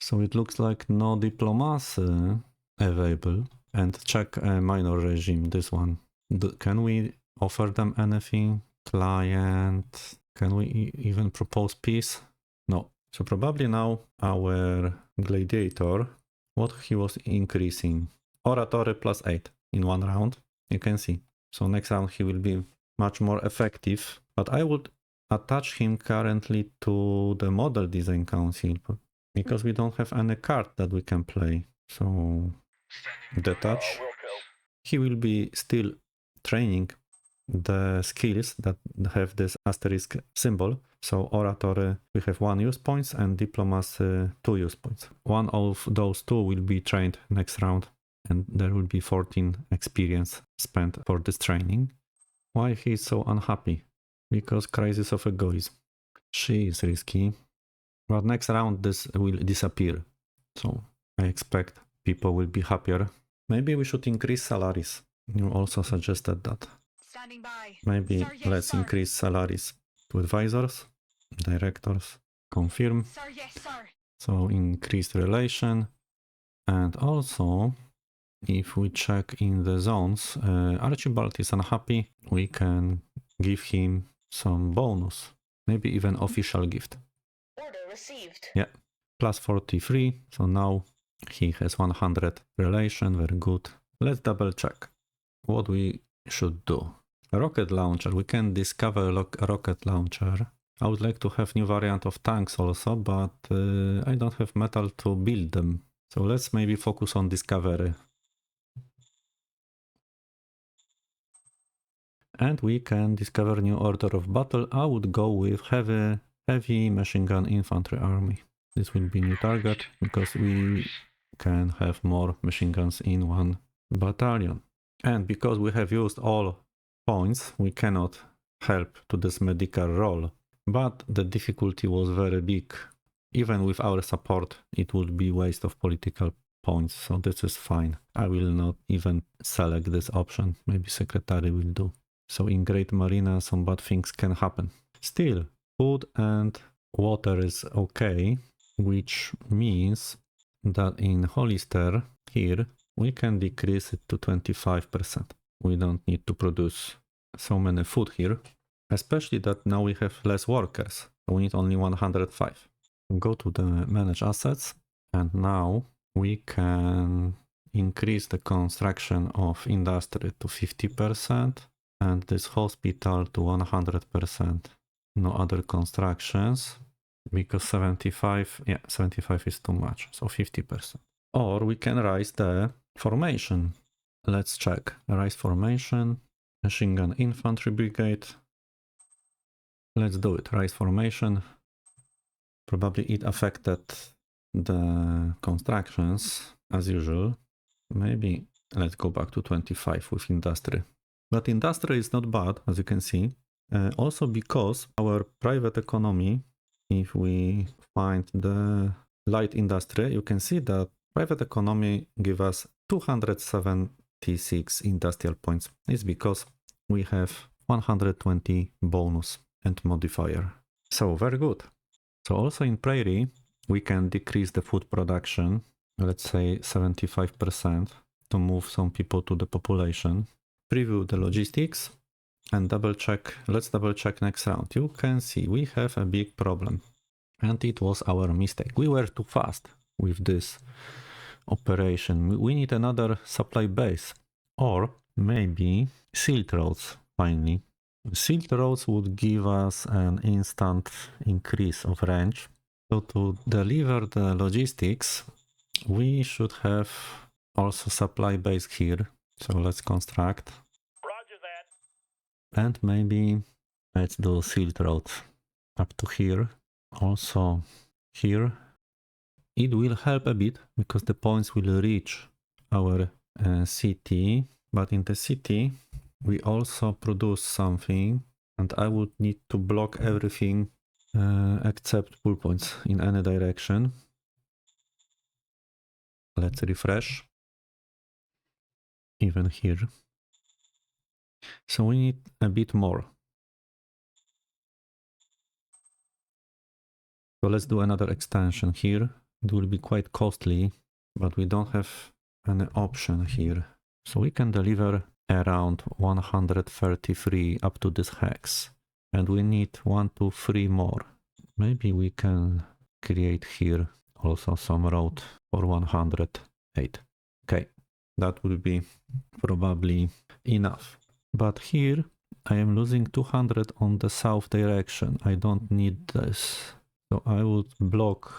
So it looks like no diplomacy available. And check a minor regime, this one. Can we offer them anything? Client. Can we even propose peace? No. So probably now our gladiator, what he was increasing? Oratory plus 8 in one round. You can see. So next round he will be much more effective. But I would attach him currently to the Model Design Council because we don't have any card that we can play. So detach. He will be still training the skills that have this asterisk symbol. So oratory, we have 1 use points and diplomacy 2 use points. One of those 2 will be trained next round and there will be 14 experience spent for this training. Why he is so unhappy? Because crisis of egoism. She is risky, but next round this will disappear. So I expect people will be happier. Maybe we should increase salaries. You also suggested that. Standing by. Maybe Sir, yes, let's sir. increase salaries to advisors, directors. Confirm. Sir, yes, sir. So increased relation. And also, if we check in the zones, Archibald is unhappy, we can give him some bonus, maybe even official gift. Order received. Yeah, plus 43, so now he has 100 relation, very good. Let's double check what we should do. A rocket launcher, we can discover a rocket launcher. I would like to have new variant of tanks also, but I don't have metal to build them. So let's maybe focus on discovery. And we can discover new order of battle. I would go with heavy machine gun infantry army. This will be new target because we can have more machine guns in one battalion. And because we have used all points, we cannot help to this medical role. But the difficulty was very big. Even with our support, it would be waste of political points. So this is fine. I will not even select this option. Maybe secretary will do. So in Great Marina, some bad things can happen. Still, food and water is okay, which means that in Hollister here, we can decrease it to 25%. We don't need to produce so many food here, especially that now we have less workers. We need only 105. Go to the manage assets, and now we can increase the construction of industry to 50%. And this hospital to 100%. No other constructions because 75 is too much, so 50%. Or we can raise the formation. Let's check. Rise formation, machine gun infantry brigade. Let's do it. Rise formation. Probably it affected the constructions as usual. Maybe let's go back to 25 with industry. But industry is not bad, as you can see. Also because our private economy, if we find the light industry, you can see that private economy give us 276 industrial points. It's because we have 120 bonus and modifier. So very good. So also in prairie, we can decrease the food production, let's say 75%, to move some people to the population. Preview the logistics and double check. Let's double check next round. You can see we have a big problem, and it was our mistake. We were too fast with this operation. We need another supply base, or maybe silt roads. Finally, silt roads would give us an instant increase of range. So to deliver the logistics, we should have also supply base here. So let's construct. Roger that. And maybe let's do silt road up to here. Also here. It will help a bit because the points will reach our city. But in the city, we also produce something. And I would need to block everything except pull points in any direction. Let's refresh. Even here. So we need a bit more. So let's do another extension here. It will be quite costly, but we don't have any option here. So we can deliver around 133 up to this hex. And we need 1, 2, 3 more. Maybe we can create here also some road for 108. Okay. That will be probably enough. But here I am losing 200 on the south direction. I don't need this. So I would block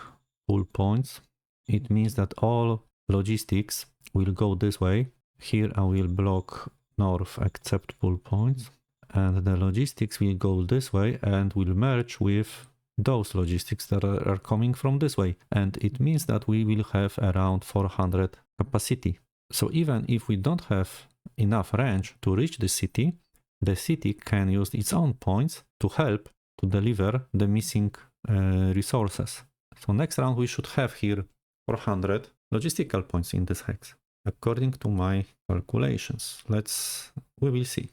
pull points. It means that all logistics will go this way. Here I will block north except pull points. And the logistics will go this way and will merge with those logistics that are coming from this way. And it means that we will have around 400 capacity. So even if we don't have enough range to reach the city can use its own points to help to deliver the missing resources. So next round we should have here 400 logistical points in this hex, according to my calculations. We will see.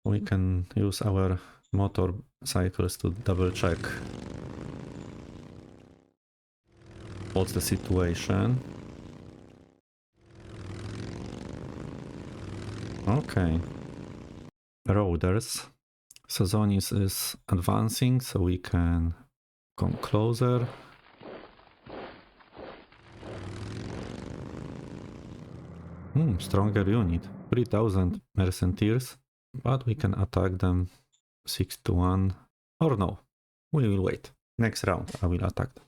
We can use our motorcycles to double check what's the situation. Okay. Roaders. Sazonis is advancing, so we can come closer. Stronger unit. 3000 mercenaries, but we can attack them 6-1. Or no, we will wait. Next round I will attack them.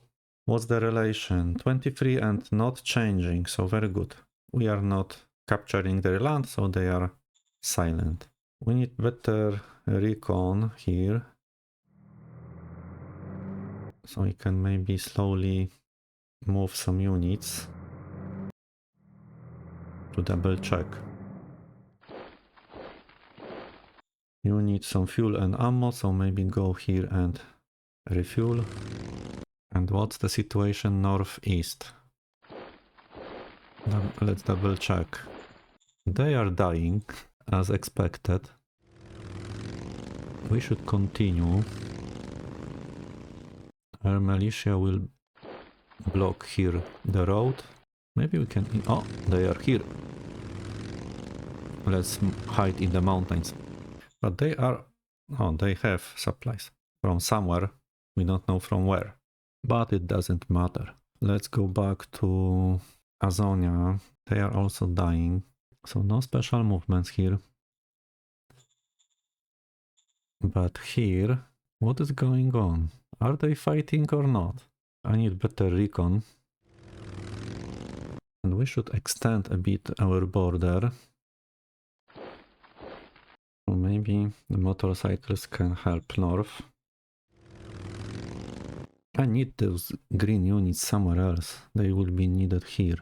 What's the relation? 23 and not changing, so very good. We are not capturing their land, so they are silent. We need better recon here. So we can maybe slowly move some units to double check. You need some fuel and ammo, so maybe go here and refuel. And what's the situation northeast? Let's double check. They are dying, as expected. We should continue. Our militia will block here the road. Maybe we can... Oh, they are here. Let's hide in the mountains. But they are... Oh, they have supplies from somewhere. We don't know from where. But it doesn't matter. Let's go back to Azonia. They are also dying. So no special movements here. But here, what is going on? Are they fighting or not? I need better recon. And we should extend a bit our border. Or maybe the motorcycles can help north. I need those green units somewhere else. They will be needed here.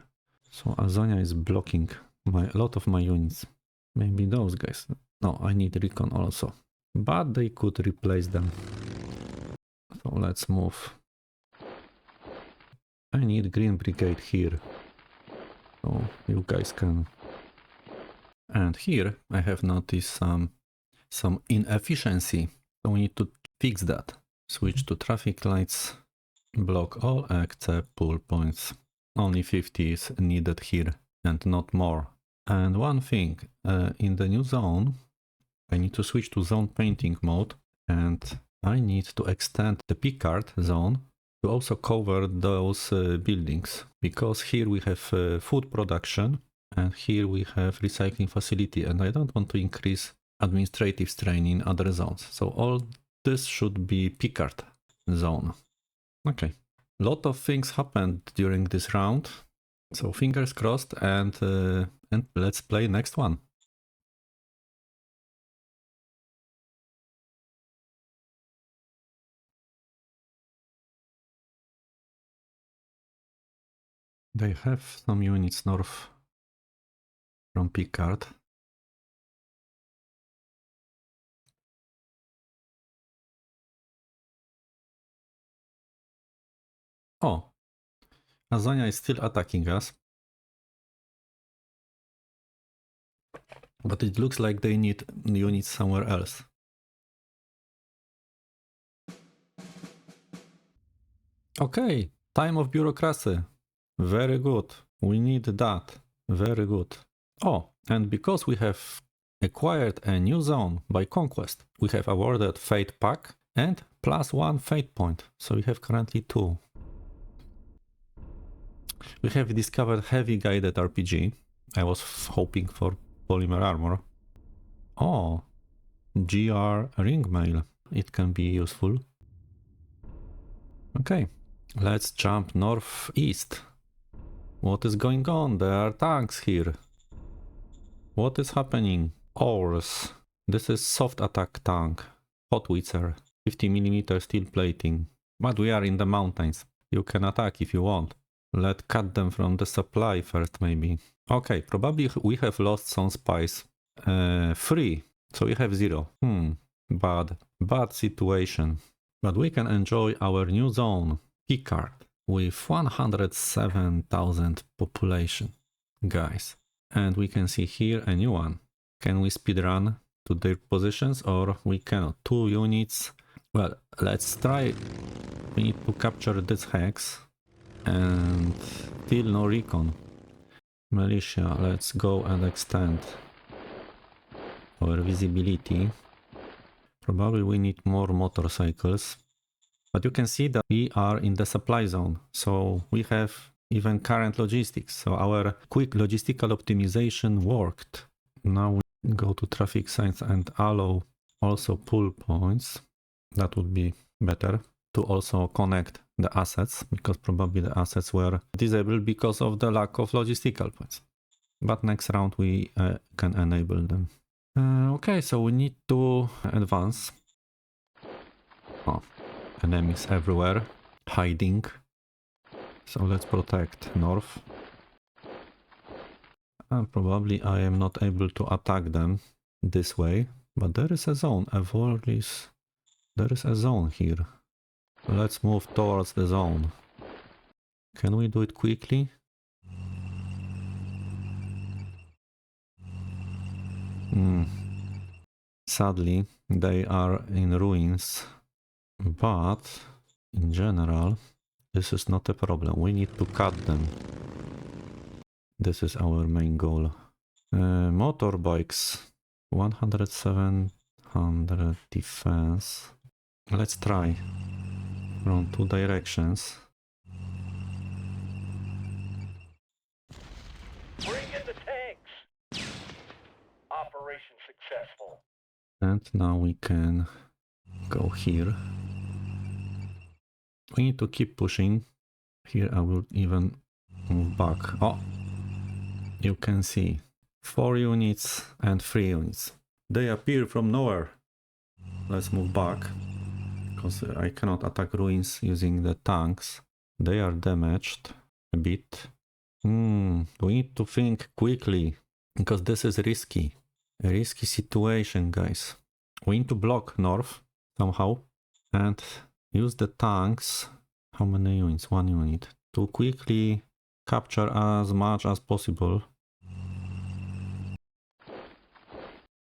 So Azonia is blocking a lot of my units. Maybe those guys. No, I need recon also. But they could replace them. So let's move. I need green brigade here. So you guys can... And here I have noticed some inefficiency. So we need to fix that. Switch to traffic lights. Block all except pull points. Only 50 is needed here and not more. And one thing, in the new zone, I need to switch to zone painting mode, and I need to extend the Pickard zone to also cover those buildings, because here we have food production and here we have recycling facility, and I don't want to increase administrative strain in other zones. So all this should be Pickard zone. Okay, lot of things happened during this round, so fingers crossed, and let's play next one. They have some units north from Pickard. Oh, Azonia is still attacking us. But it looks like they need units somewhere else. Okay, time of bureaucracy. Very good. We need that. Very good. Oh, and because we have acquired a new zone by conquest, we have awarded Fate Pack and +1 Fate Point. So we have currently 2. We have discovered heavy guided RPG. I was hoping for polymer armor. Oh, GR ringmail. It can be useful. Okay, let's jump northeast. What is going on? There are tanks here. What is happening? Ores. This is soft attack tank. Hotwitzer. 50mm steel plating. But we are in the mountains. You can attack if you want. Let's cut them from the supply first, maybe. Okay, probably we have lost some spies. 3. So we have 0. Bad situation. But we can enjoy our new zone, Pickard, with 107,000 population, guys. And we can see here a new one. Can we speedrun to their positions, or we cannot? 2 units. Well, let's try. We need to capture this hex. And still no recon. Militia, let's go and extend. our visibility. Probably we need more motorcycles. But you can see that we are in the supply zone. So we have even current logistics. So our quick logistical optimization worked. Now we go to traffic signs and allow also pull points. That would be better to also connect the assets, because probably the assets were disabled because of the lack of logistical points. But next round we can enable them. Okay, so we need to advance. Oh, enemies everywhere, hiding. So let's protect north. And probably I am not able to attack them this way, but there is a zone. There is a zone here. Let's move towards the zone. Can we do it quickly? Sadly, they are in ruins, but in general, this is not a problem. We need to cut them. This is our main goal. Motorbikes, 100, 700 defense. Let's try from 2 directions. Bring in the tanks. Operation successful. And now we can go here. We need to keep pushing. Here I will even move back. Oh, you can see 4 units and 3 units. They appear from nowhere. Let's move back, because I cannot attack ruins using the tanks. They are damaged a bit. We need to think quickly, because this is risky. A risky situation, guys. We need to block north somehow and use the tanks. How many units? 1 unit. To quickly capture as much as possible.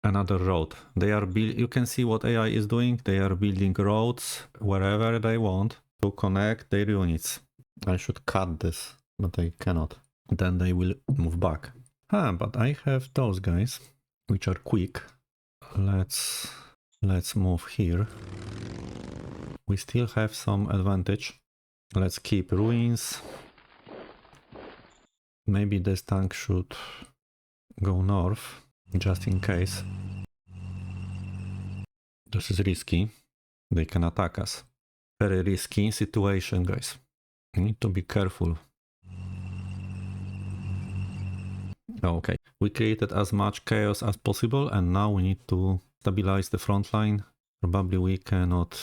Another road. They are you can see what AI is doing. They are building roads wherever they want to connect their units. I should cut this, but I cannot. Then they will move back. But I have those guys, which are quick. Let's move here. We still have some advantage. Let's keep ruins. Maybe this tank should go north, just in case. This is risky. They can attack us. Very risky situation, guys. We need to be careful. Okay, we created as much chaos as possible, and now we need to stabilize the front line. Probably we cannot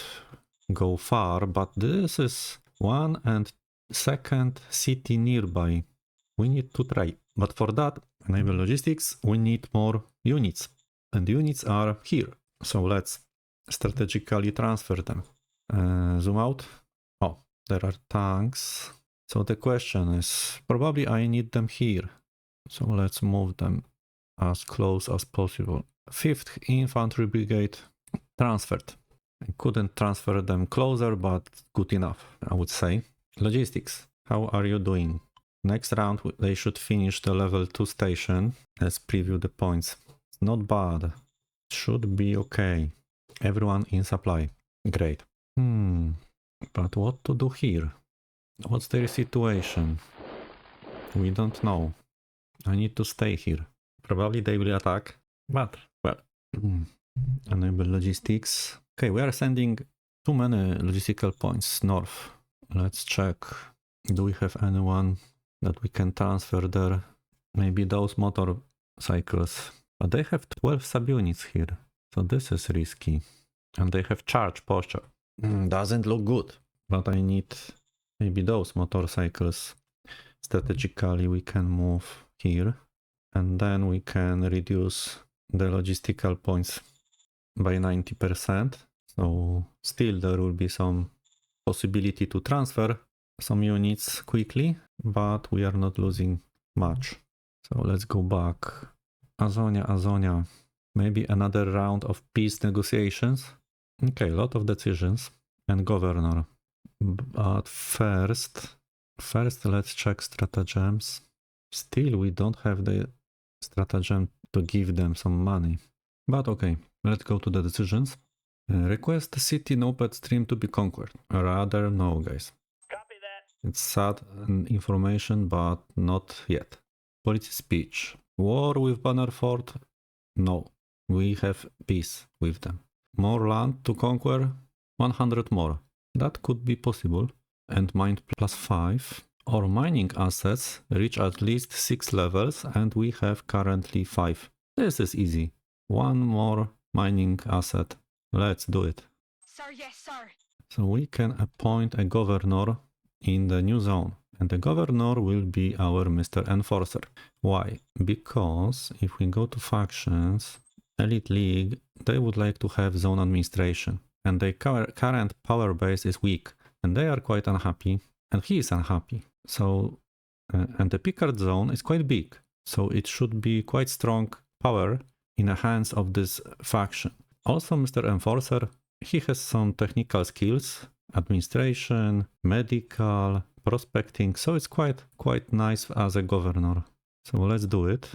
go far, but this is 1 and 2nd city nearby. We need to try, but for that, enable logistics, we need more units, and units are here. So let's strategically transfer them. Zoom out. Oh, there are tanks. So the question is, probably I need them here. So let's move them as close as possible. 5th Infantry Brigade transferred. I couldn't transfer them closer, but good enough, I would say. Logistics, how are you doing? Next round they should finish the level 2 station. Let's preview the points. It's not bad. Should be okay. Everyone in supply. Great. But what to do here? What's their situation? We don't know. I need to stay here. Probably they will attack, but, well, enable logistics. Okay, we are sending too many logistical points north. Let's check. Do we have anyone that we can transfer there? Maybe those motorcycles. But they have 12 subunits here, so this is risky. And they have charge posture. Doesn't look good. But I need maybe those motorcycles. Strategically we can move here, and then we can reduce the logistical points by 90%. So still there will be some possibility to transfer some units quickly, but we are not losing much. So let's go back. Azonia. Maybe another round of peace negotiations. Okay, a lot of decisions. And governor. But first let's check stratagems. Still, we don't have the stratagem to give them some money. But okay, let's go to the decisions. Request city no-pad stream to be conquered. Rather no, guys. Copy that. It's sad information, but not yet. Policy speech. War with Bannerford? No. We have peace with them. More land to conquer? 100 more. That could be possible. And mine +5. Our mining assets reach at least 6 levels and we have currently 5. This is easy. One more mining asset. Let's do it. Sir, yes, sir. So we can appoint a governor in the new zone. And the governor will be our Mr. Enforcer. Why? Because if we go to factions, Elite League, they would like to have zone administration. And their current power base is weak. And they are quite unhappy. And he is unhappy. So, and the Pickard zone is quite big. So it should be quite strong power in the hands of this faction. Also, Mr. Enforcer, he has some technical skills, administration, medical, prospecting, so it's quite nice as a governor. So let's do it.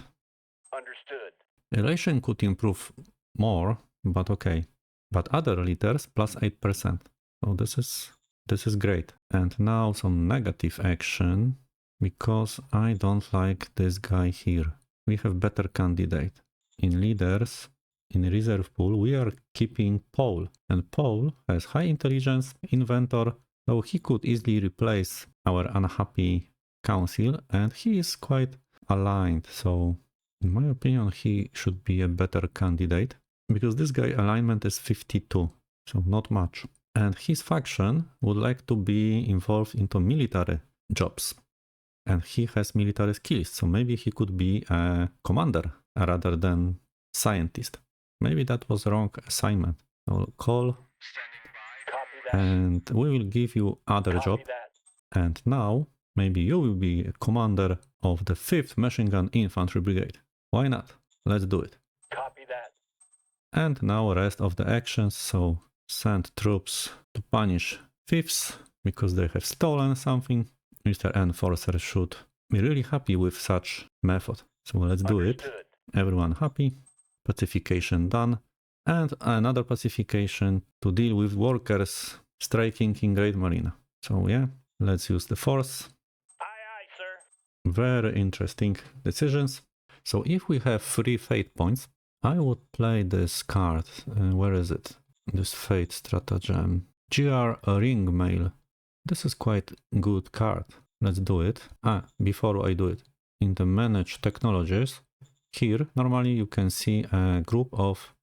Understood. Elation could improve more, but okay. But other leaders +8%. So this is great. And now some negative action, because I don't like this guy here. We have better candidate. In leaders, in reserve pool, we are keeping Paul. And Paul has high intelligence, inventor, so he could easily replace our unhappy council. And he is quite aligned. So in my opinion, he should be a better candidate. Because this guy alignment is 52, so not much. And his faction would like to be involved into military jobs. And he has military skills, so maybe he could be a commander rather than scientist. Maybe that was wrong assignment. So call, Copy that. and we will give you other Copy job. that. And now maybe you will be a commander of the 5th Machine Gun Infantry Brigade. Why not? Let's do it. Copy that. And now rest of the actions, so send troops to punish thieves because they have stolen something. Mr. Enforcer should be really happy with such method. So let's do it. Understood. Everyone happy. Pacification done. And another pacification to deal with workers striking in Great Marina. So yeah, let's use the force. Aye, sir. Very interesting decisions. So if we have 3 fate points, I would play this card. Where is it? This fate stratagem. GR ring mail. This is quite good card. Let's do it. Before I do it, in the manage technologies, here normally you can see a group of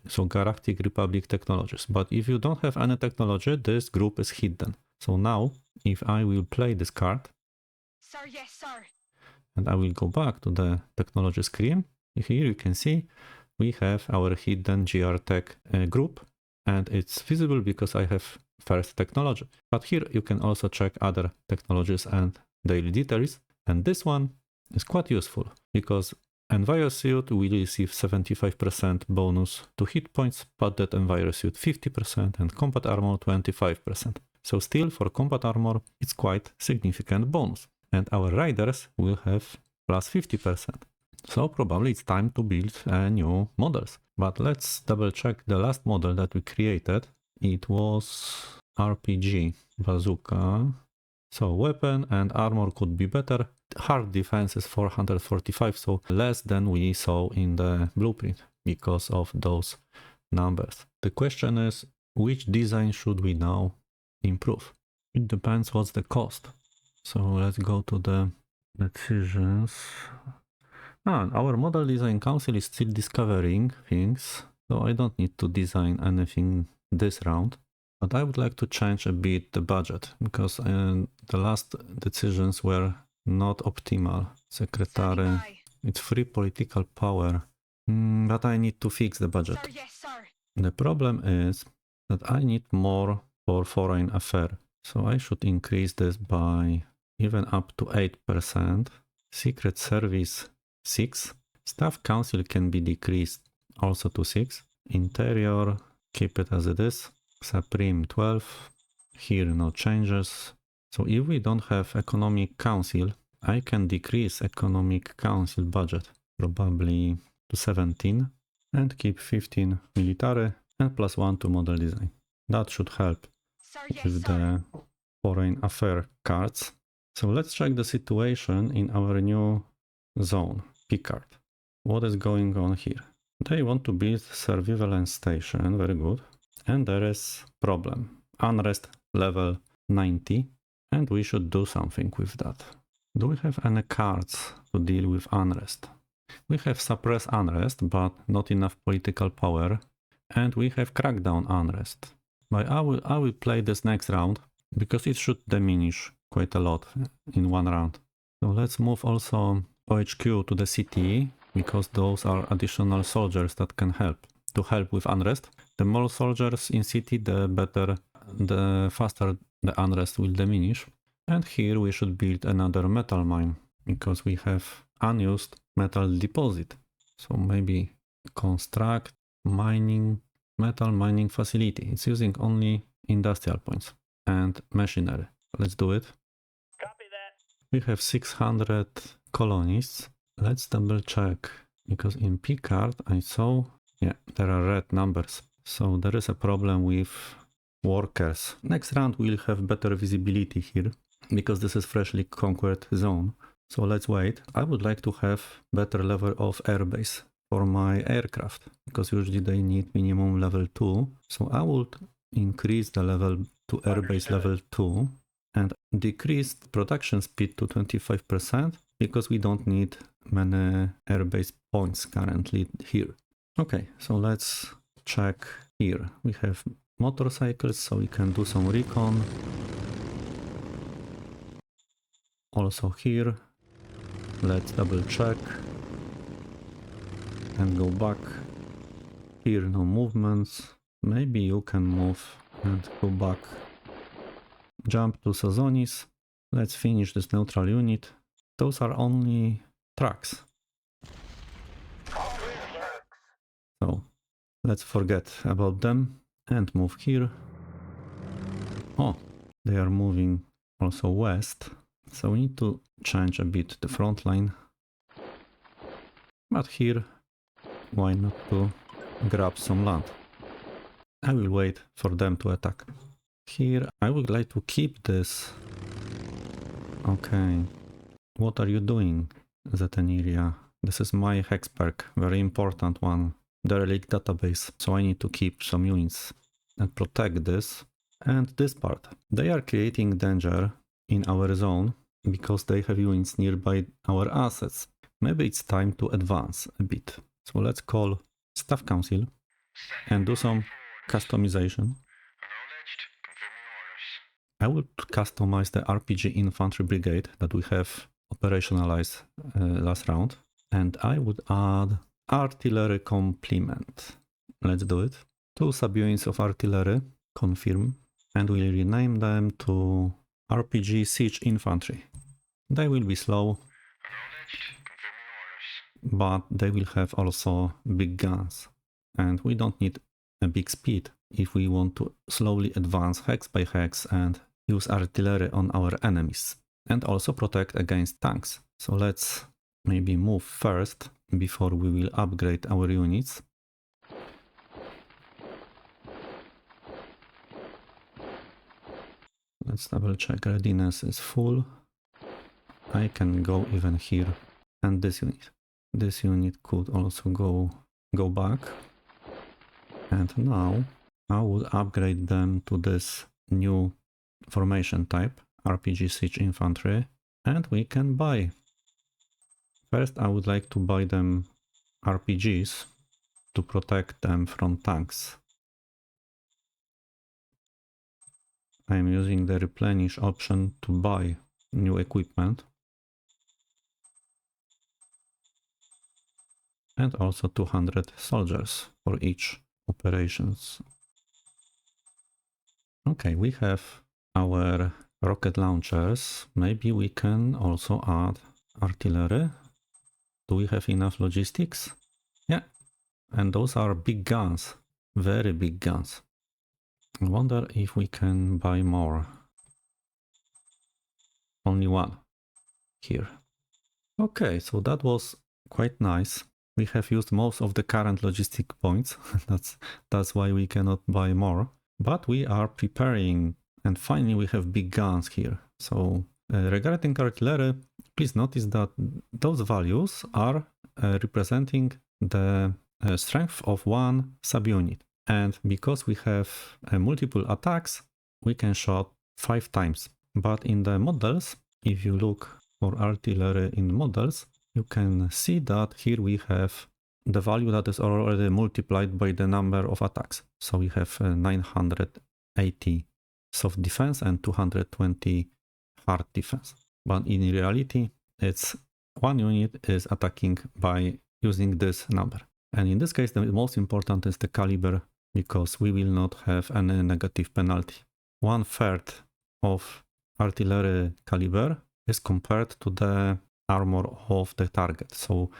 so Galactic Republic technologies. But if you don't have any technology, this group is hidden. So now, if I will play this card, Sir, yes, sir. and I will go back to the technology screen, here you can see we have our hidden GR Tech group, and it's visible because I have first technology. But here you can also check other technologies and daily details. And this one is quite useful because Envirosuit will receive 75% bonus to hit points, Padded Envirosuit 50% and Combat Armor 25%. So still for Combat Armor it's quite significant bonus. And our riders will have plus 50%. So probably it's time to build new models. But let's double check the last model that we created. It was RPG bazooka. So weapon and armor could be better. Hard defense is 445, so less than we saw in the blueprint because of those numbers. The question is, which design should we now improve? It depends what's the cost. So let's go to the decisions. Our model design council is still discovering things, so I don't need to design anything this round. But I would like to change a bit the budget, because the last decisions were not optimal. Secretary, it's free political power, but I need to fix the budget. Sir, yes, sir. The problem is that I need more for foreign affairs, so I should increase this by even up to 8%. Secret Service 6. Staff Council can be decreased also to 6. Interior, keep it as it is. Supreme 12. Here no changes. So if we don't have Economic Council, I can decrease Economic Council budget probably to 17. and keep 15 military and +1 to model design. That should help Sir, yes, with sir. the foreign affair cards. So let's check the situation in our new zone, Pickard. What is going on here? They want to build surveillance station, very good. And there is problem. Unrest level 90, and we should do something with that. Do we have any cards to deal with unrest? We have suppress unrest, but not enough political power. And we have crackdown unrest. But I will play this next round, because it should diminish quite a lot in one round. So let's move also OHQ to the city, because those are additional soldiers that can help with unrest. The more soldiers in city, the better, the faster the unrest will diminish. And here we should build another metal mine, because we have unused metal deposit. So maybe construct metal mining facility. It's using only industrial points and machinery. Let's do it. Copy that. We have 600 colonists. Let's double check, because in Pickard I saw, yeah, there are red numbers. So there is a problem with workers. Next round we'll have better visibility here, because this is freshly conquered zone. So let's wait. I would like to have better level of airbase for my aircraft, because usually they need minimum level 2. So I would increase the level to airbase level 2 and decrease production speed to 25%, because we don't need many airbase points currently here. Okay, so let's check here. We have motorcycles, so we can do some recon. Also here, let's double check and go back. Here no movements. Maybe you can move and go back. Jump to Sazonis. Let's finish this neutral unit. Those are only trucks. So let's forget about them and move here. Oh, they are moving also west. So we need to change a bit the front line. But here, why not to grab some land? I will wait for them to attack. Here, I would like to keep this. Okay. What are you doing, Zeteneria? This is my Hexperk, very important one. Derelict database. So I need to keep some units and protect this. And this part. They are creating danger in our zone because they have units nearby our assets. Maybe it's time to advance a bit. So let's call Staff Council and do some customization. I would customize the RPG Infantry Brigade that we have operationalized last round. And I would add Artillery Complement. Let's do it. 2 sub-units of artillery, confirm. And we'll rename them to RPG Siege Infantry. They will be slow, but they will have also big guns. And we don't need a big speed if we want to slowly advance hex by hex and use artillery on our enemies. And also protect against tanks. So let's maybe move first before we will upgrade our units. Let's double check, readiness is full. I can go even here. And this unit. This unit could also go back. And now I would upgrade them to this new formation type, RPG Siege Infantry. And we can buy. First I would like to buy them RPGs to protect them from tanks. I am using the replenish option to buy new equipment. And also 200 soldiers for each operations. Okay, we have our rocket launchers. Maybe we can also add artillery. Do we have enough logistics? Yeah. And those are big guns. Very big guns. I wonder if we can buy more. Only one here. Okay, so that was quite nice. we have used most of the current logistic points. That's why we cannot buy more. But we are preparing, and finally we have big guns here. So regarding artillery, please notice that those values are representing the strength of one subunit. And because we have multiple attacks, we can shot 5 times. But in the models, if you look for artillery in models, you can see that here we have the value that is already multiplied by the number of attacks. So we have 980 soft defense and 220 hard defense. But in reality, it's one unit is attacking by using this number. And in this case, the most important is the caliber, because we will not have any negative penalty. 1/3 of artillery caliber is compared to the armor of the target. So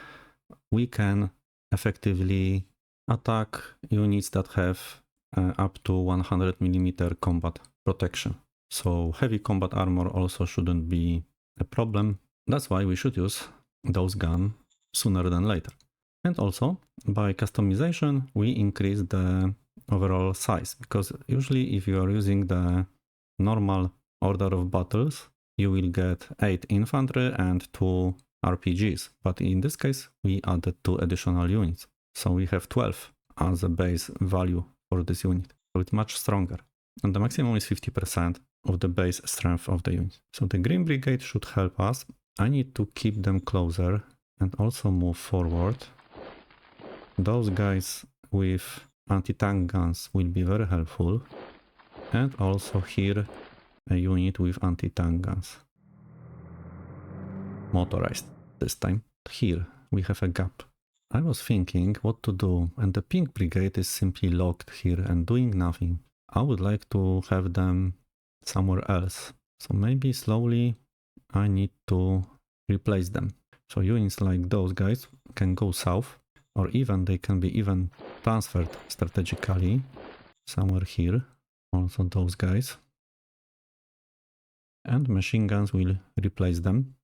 we can effectively attack units that have up to 100 mm combat protection. So heavy combat armor also shouldn't be a problem. That's why we should use those guns sooner than later. And also, by customization, we increase the overall size, because usually if you are using the normal order of battles, you will get 8 infantry and 2 RPGs. But in this case, we added 2 additional units. So we have 12 as a base value for this unit. So it's much stronger. And the maximum is 50% of the base strength of the unit. So the Green Brigade should help us. I need to keep them closer and also move forward. Those guys with anti-tank guns will be very helpful. And also here a unit with anti-tank guns. Motorized this time. Here we have a gap. I was thinking what to do, and the Pink Brigade is simply locked here and doing nothing. I would like to have them somewhere else. So maybe slowly I need to replace them. So units like those guys can go south, or even they can be even transferred strategically somewhere here. Also those guys. And machine guns will replace them.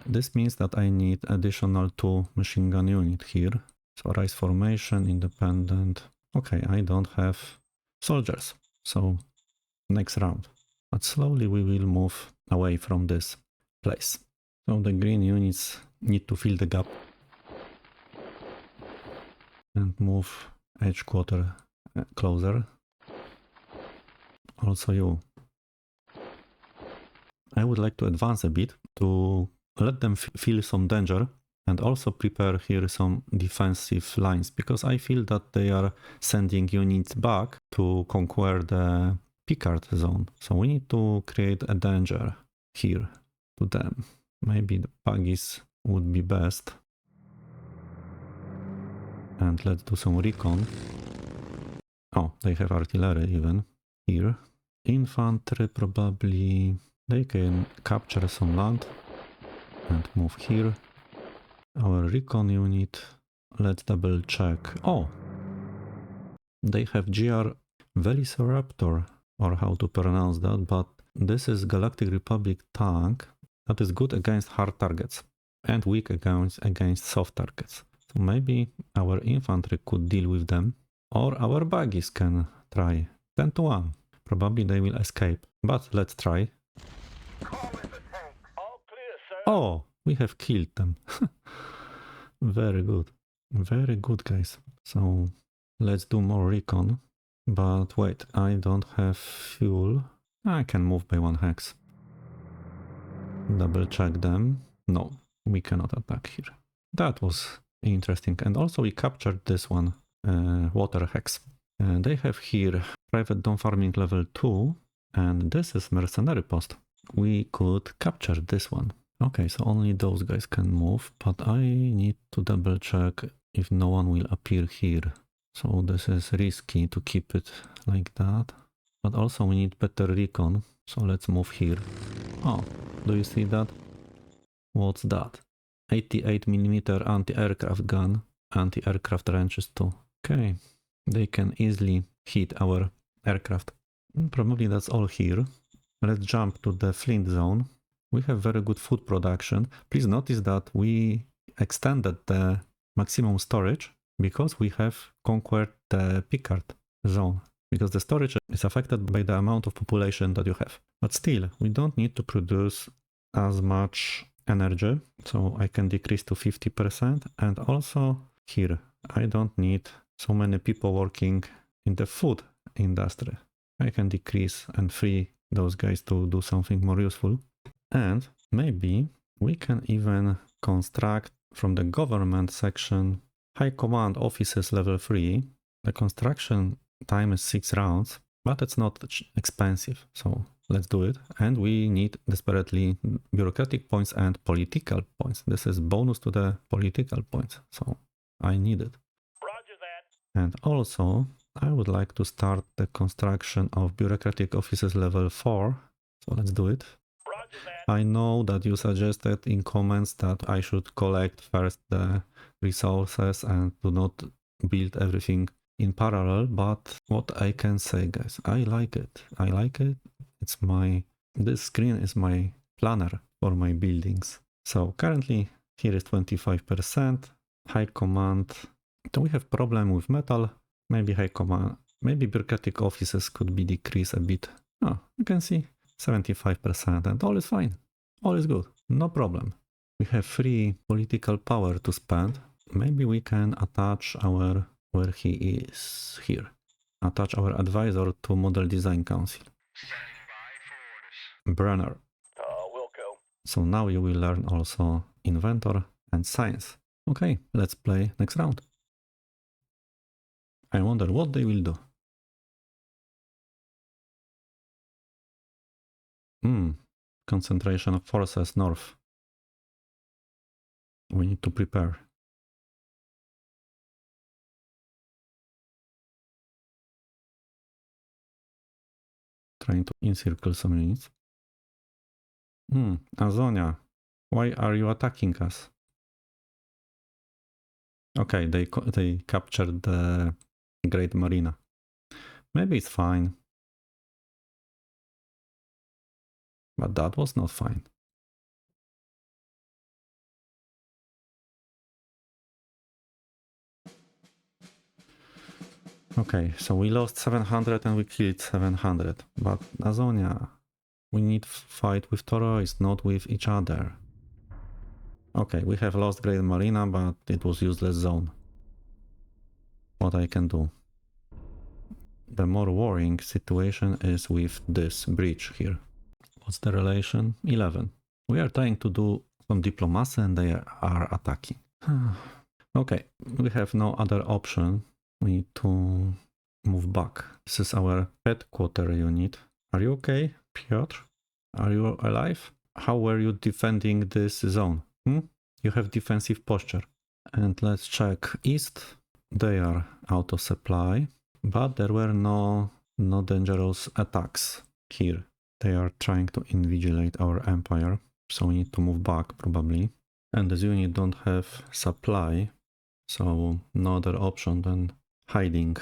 This means that I need additional 2 machine gun unit here. So rise formation, independent. Okay, I don't have soldiers. So next round. But slowly we will move away from this place. So the green units need to fill the gap. And move edge quarter closer. Also you. I would like to advance a bit to let them feel some danger and also prepare here some defensive lines, because I feel that they are sending units back to conquer the Pickard zone. So we need to create a danger here to them. Maybe the buggies would be best. And let's do some recon. Oh, they have artillery even here. Infantry probably. They can capture some land and move here. Our recon unit, let's double check. Oh! They have GR Velociraptor, or how to pronounce that, but this is Galactic Republic tank that is good against hard targets and weak against soft targets. So maybe our infantry could deal with them, or our buggies can try. 10-1. Probably they will escape, but let's try. All clear, sir. Oh, we have killed them. Very good. Very good, guys. So let's do more recon. But wait, I don't have fuel. I can move by 1 hex. Double check them. No, we cannot attack here. That was interesting. And also we captured this one, water hex. They have here private dome farming level 2. And this is mercenary post. We could capture this one. Okay, so only those guys can move, but I need to double check if no one will appear here. So this is risky to keep it like that. But also we need better recon, so let's move here. Oh, do you see that? What's that? 88mm anti-aircraft gun, anti-aircraft ranges too. Okay, they can easily hit our aircraft. Probably that's all here. Let's jump to the Flint zone. We have very good food production. Please notice that we extended the maximum storage because we have conquered the Pickard zone. Because the storage is affected by the amount of population that you have. But still, we don't need to produce as much energy, so I can decrease to 50%. And also here, I don't need so many people working in the food industry. I can decrease and free those guys to do something more useful. And maybe we can even construct from the government section high command offices level 3. The construction time is 6 rounds, but it's not expensive, so let's do it. And we need desperately bureaucratic points and political points. This is bonus to the political points, so I need it. Roger that. And also, I would like to start the construction of bureaucratic offices level 4, so let's do it. Roger that. I know that you suggested in comments that I should collect first the resources and do not build everything in parallel, but what I can say, guys, I like it. I like it. This screen is my planner for my buildings. So currently here is 25%, high command. So we have problem with metal, maybe high command, maybe bureaucratic offices could be decreased a bit. Oh, you can see 75% and all is fine. All is good, no problem. We have free political power to spend. Maybe we can attach our, where he is, here. Attach our advisor to Model Design Council. Brenner. Wilco. So now you will learn also inventor and science. Okay, let's play next round. I wonder what they will do. Concentration of forces north. We need to prepare. Trying to encircle some units. Azonia, why are you attacking us? Okay, they captured the Great Marina. Maybe it's fine. But that was not fine. Okay, so we lost 700 and we killed 700. But Azonia, we need fight with Torois, not with each other. Okay, we have lost Great Marina, but it was useless zone. What I can do? The more worrying situation is with this bridge here. What's the relation? 11. We are trying to do some diplomacy and they are attacking. Okay, we have no other option. We need to move back. This is our headquarter unit. Are you okay, Piotr? Are you alive? How were you defending this zone? You have defensive posture. And let's check east. They are out of supply, but there were no dangerous attacks here. They are trying to invigilate our empire, so we need to move back probably. And this unit don't have supply, so no other option than hiding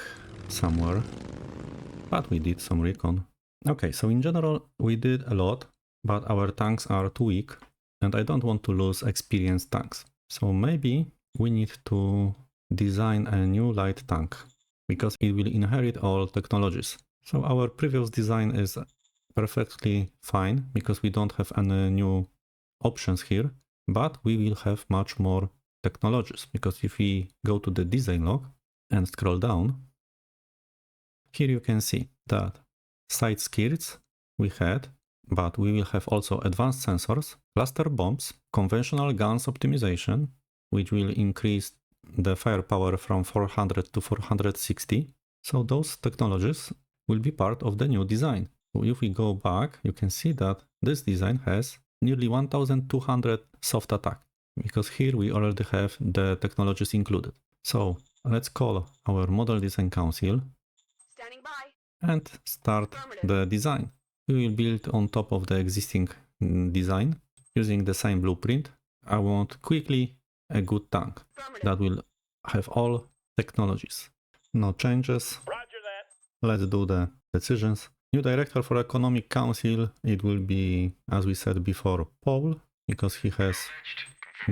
somewhere. But we did some recon. Okay, so in general we did a lot, but our tanks are too weak, and I don't want to lose experienced tanks. So maybe we need to design a new light tank, because it will inherit all technologies. So our previous design is perfectly fine, because we don't have any new options here, but we will have much more technologies, because if we go to the design log and scroll down, here you can see that side skirts we had, but we will have also advanced sensors, cluster bombs, conventional guns optimization, which will increase the firepower from 400 to 460. So those technologies will be part of the new design. So if we go back, you can see that this design has nearly 1200 soft attack, because here we already have the technologies included. So let's call our Model Design Council Standing by. and start the design. We will build on top of the existing design using the same blueprint. I want quickly a good tank that will have all technologies. No changes. Roger that. Let's do the decisions. New director for Economic Council. It will be, as we said before, Paul, because he has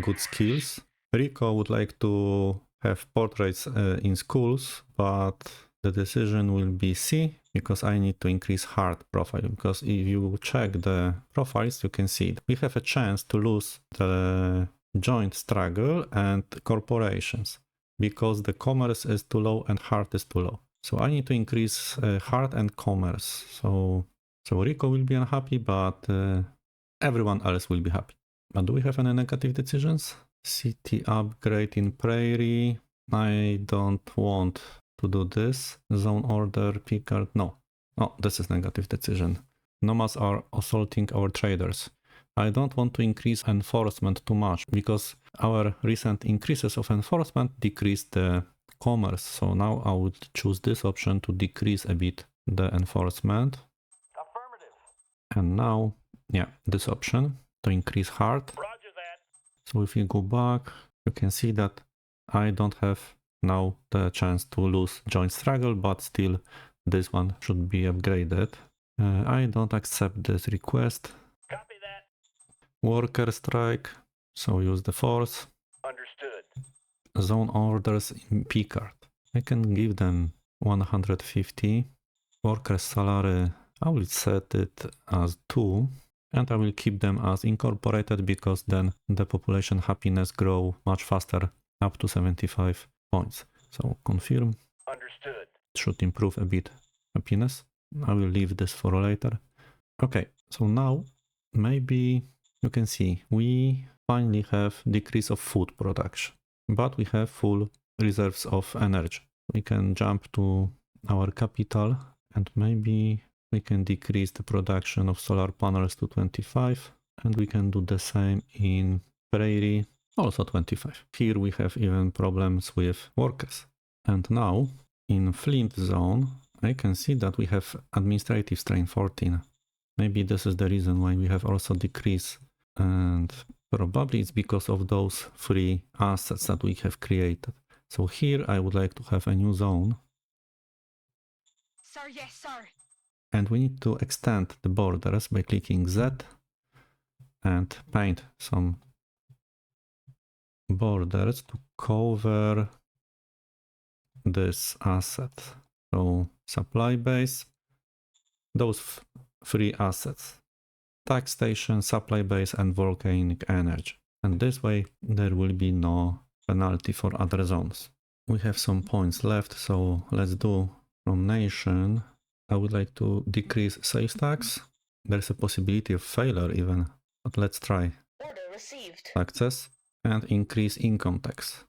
good skills. Rico would like to have portraits in schools, but the decision will be C, because I need to increase hard profile. Because if you check the profiles, you can see it. We have a chance to lose the joint struggle and corporations, because the commerce is too low and hard is too low. So I need to increase hard and commerce. So Rico will be unhappy, but everyone else will be happy. But do we have any negative decisions? City upgrade in Prairie. I don't want to do this. Zone order, Pickard. No. Oh, this is negative decision. Nomads are assaulting our traders. I don't want to increase enforcement too much, because our recent increases of enforcement decreased the commerce. So now I would choose this option to decrease a bit the enforcement. Affirmative. And now, yeah, this option to increase hard. Roger that. So if you go back, you can see that I don't have now the chance to lose joint struggle, but still this one should be upgraded. I don't accept this request. Copy that. Worker strike, so use the force. Understood. Zone orders in Pickard. I can give them 150. Worker salary, I will set it as 2. And I will keep them as incorporated, because then the population happiness grow much faster, up to 75 points. So confirm. Understood. Should improve a bit happiness. I will leave this for later. Okay, so now maybe you can see we finally have decrease of food production, but we have full reserves of energy. We can jump to our capital and maybe we can decrease the production of solar panels to 25, and we can do the same in Prairie, also 25. Here we have even problems with workers. And now in Flint zone, I can see that we have administrative strain 14. Maybe this is the reason why we have also decrease, and probably it's because of those free assets that we have created. So here I would like to have a new zone. Sir, yes, sir. And we need to extend the borders by clicking Z and paint some borders to cover this asset. So supply base, those three assets: tax station, supply base, and volcanic energy. And this way there will be no penalty for other zones. We have some points left, so let's do from nation. I would like to decrease sales tax. There's a possibility of failure even, but let's try. Order received. Success. And increase income tax.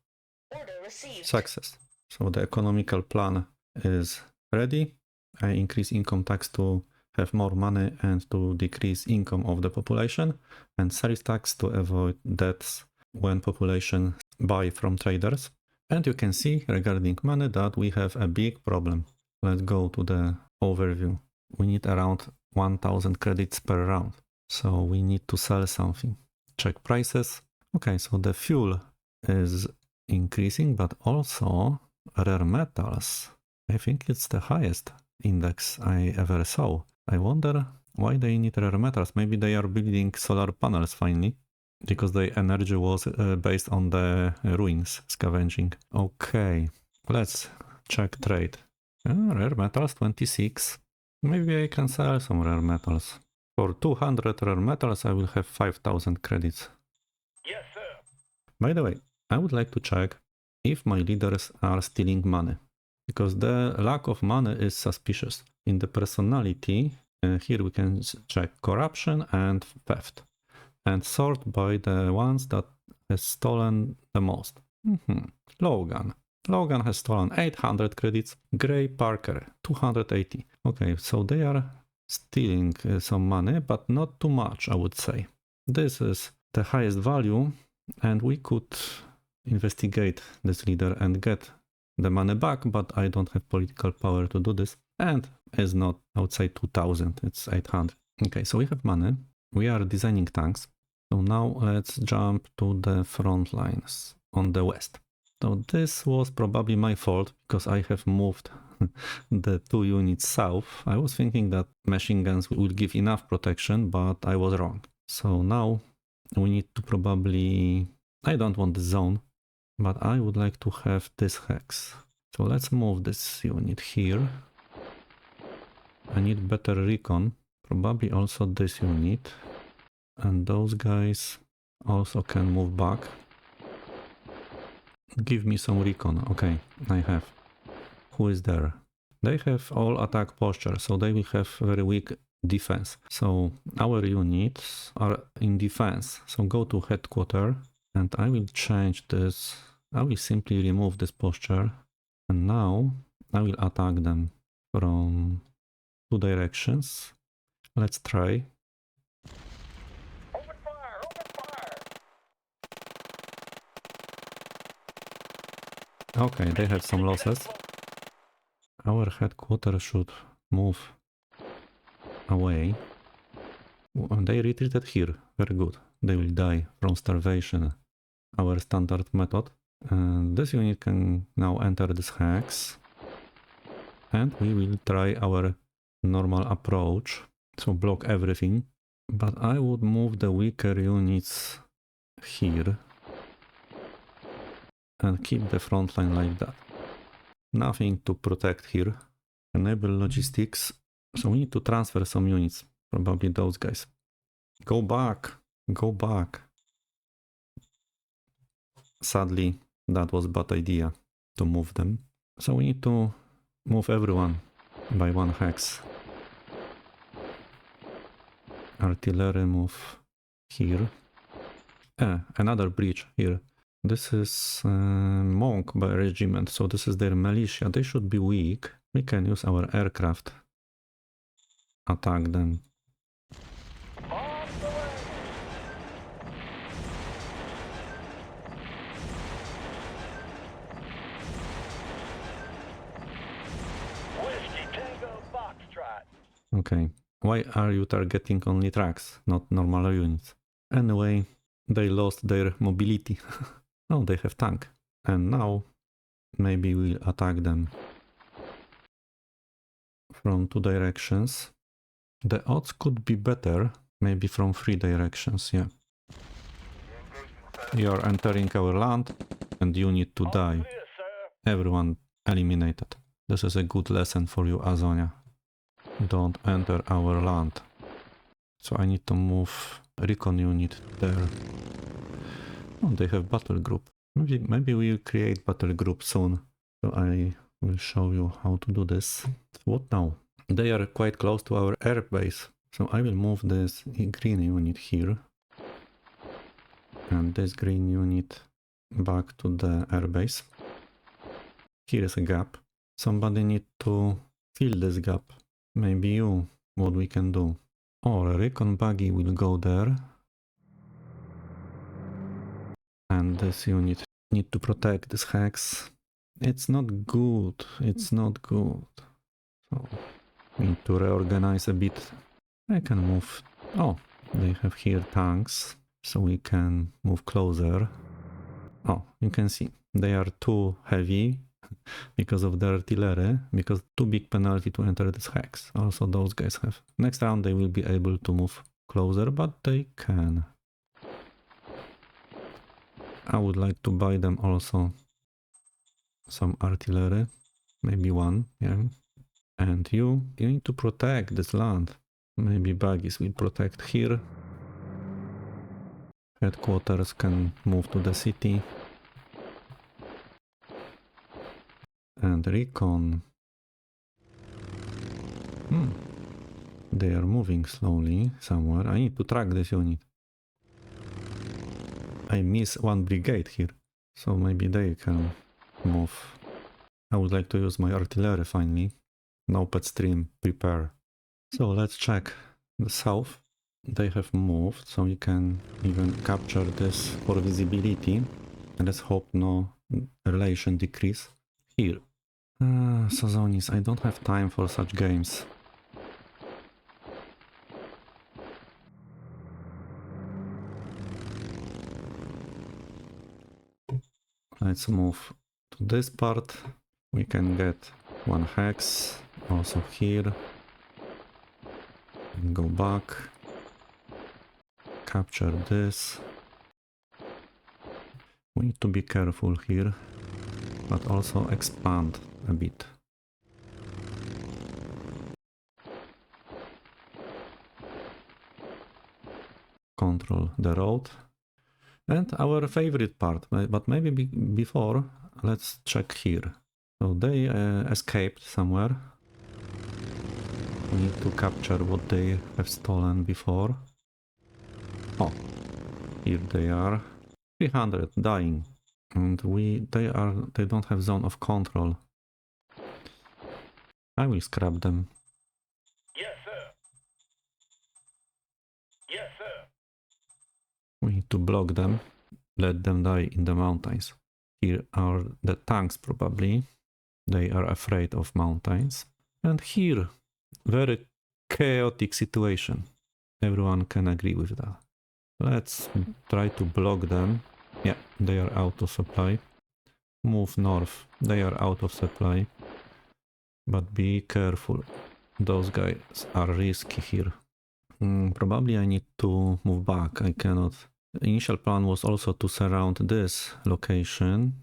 Order received. Success. So the economical plan is ready. I increase income tax to have more money and to decrease income of the population, and sales tax to avoid debts when population buy from traders. And you can see regarding money that we have a big problem. Let's go to the overview. We need around 1000 credits per round. So we need to sell something. Check prices. Okay, so the fuel is increasing, but also rare metals. I think it's the highest index I ever saw. I wonder why they need rare metals. Maybe they are building solar panels finally, because the energy was based on the ruins scavenging. Okay, let's check trade. Rare metals 26. Maybe I can sell some rare metals. For 200 rare metals I will have 5000 credits. Yes, sir. By the way, I would like to check if my leaders are stealing money, because the lack of money is suspicious. In the personality, here we can check corruption and theft, and sort by the ones that has stolen the most. Logan. Logan has stolen 800 credits. Gray Parker 280. Okay, so they are stealing some money, but not too much, I would say. This is the highest value, and we could investigate this leader and get the money back, but I don't have political power to do this. And it's not, I would say, 2000, it's 800. Okay, so we have money. We are designing tanks. So now let's jump to the front lines on the west. So this was probably my fault, because I have moved the 2 units south. I was thinking that machine guns will give enough protection, but I was wrong. So now we need to probably... I don't want the zone. but I would like to have this hex. So let's move this unit here. I need better recon, probably also this unit. And those guys also can move back. Give me some recon. Okay, I have. Who is there? They have all attack posture, so they will have very weak defense. So our units are in defense. So go to headquarters and I will change this. I will simply remove this posture. And now I will attack them from 2 directions. Let's try. Open fire! Open fire! Okay, they have some losses. Our headquarters should move away. They retreated here. Very good. They will die from starvation. Our standard method. And this unit can now enter this hex. And we will try our normal approach. So block everything. But I would move the weaker units here. And keep the front line like that. Nothing to protect here. Enable logistics. So we need to transfer some units. Probably those guys. Go back. Go back. Sadly, that was a bad idea to move them. So we need to move everyone by 1 hex. Artillery move here. Another breach here. This is monk by regiment, so this is their militia. They should be weak. We can use our aircraft. Attack them. Off the way! Whiskey Tango Foxtrot. Okay. Why are you targeting only trucks, not normal units? Anyway, they lost their mobility. Oh, they have tank. And now maybe we'll attack them from 2 directions. The odds could be better, maybe from 3 directions, yeah. You are entering our land and you need to die. Clear, sir. Everyone eliminated. This is a good lesson for you, Azonia. Don't enter our land. So I need to move recon unit there. Oh, they have battle group. Maybe we'll create battle group soon. So I will show you how to do this. What now? They are quite close to our air base. So I will move this green unit here. And this green unit back to the air base. Here is a gap. Somebody need to fill this gap. Maybe you. What we can do. Or a recon buggy will go there. And this unit need to protect this hex. It's not good. It's not good. So we need to reorganize a bit. I can move. Oh, they have here tanks. So we can move closer. Oh, you can see they are too heavy because of the artillery, because too big penalty to enter this hex. Also those guys have. Next round they will be able to move closer, but they can. I would like to buy them also some artillery, maybe 1, yeah. And you need to protect this land. Maybe buggies will protect here. Headquarters can move to the city. And recon. They are moving slowly somewhere. I need to track this unit. I miss 1 brigade here, so maybe they can move. I would like to use my artillery finally. No pet stream, prepare. So let's check the south. They have moved, so we can even capture this for visibility. And let's hope no relation decrease. Here. Sazonis, I don't have time for such games. Let's move to this part. We can get 1 hex also here. And go back. Capture this. We need to be careful here, but also expand a bit. Control the road. And our favorite part, but maybe before, let's check here. So they escaped somewhere. We need to capture what they have stolen before. Oh, here they are. 300 dying. And they don't have zone of control. I will scrap them. Yes, sir. Yes, sir. We need to block them. Let them die in the mountains. Here are the tanks probably. They are afraid of mountains. And here, very chaotic situation. Everyone can agree with that. Let's try to block them. Yeah, they are out of supply. Move north. They are out of supply. But be careful. Those guys are risky here. Probably I need to move back. I cannot. The initial plan was also to surround this location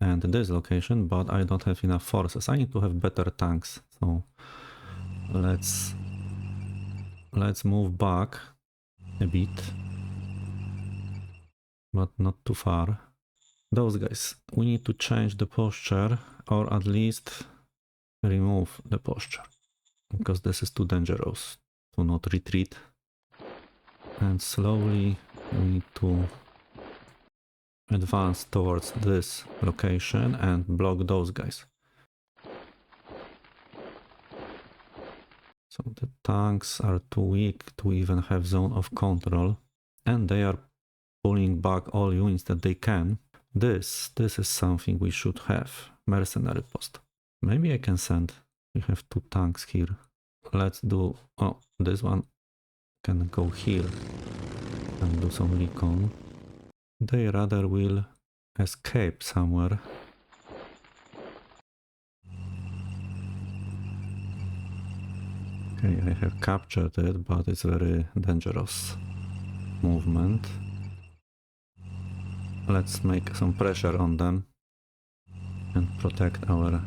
and this location, but I don't have enough forces. I need to have better tanks. So let's move back a bit, but not too far. Those guys, we need to change the posture, or at least remove the posture, because this is too dangerous to not retreat. And slowly we need to advance towards this location and block those guys. So the tanks are too weak to even have zone of control, and they are pulling back all units that they can. This is something we should have. Mercenary post. Maybe I can send. We have 2 tanks here. Let's do. Oh, this one can go here and do some recon. They rather will escape somewhere. Okay, I have captured it, but it's very dangerous movement. Let's make some pressure on them and protect our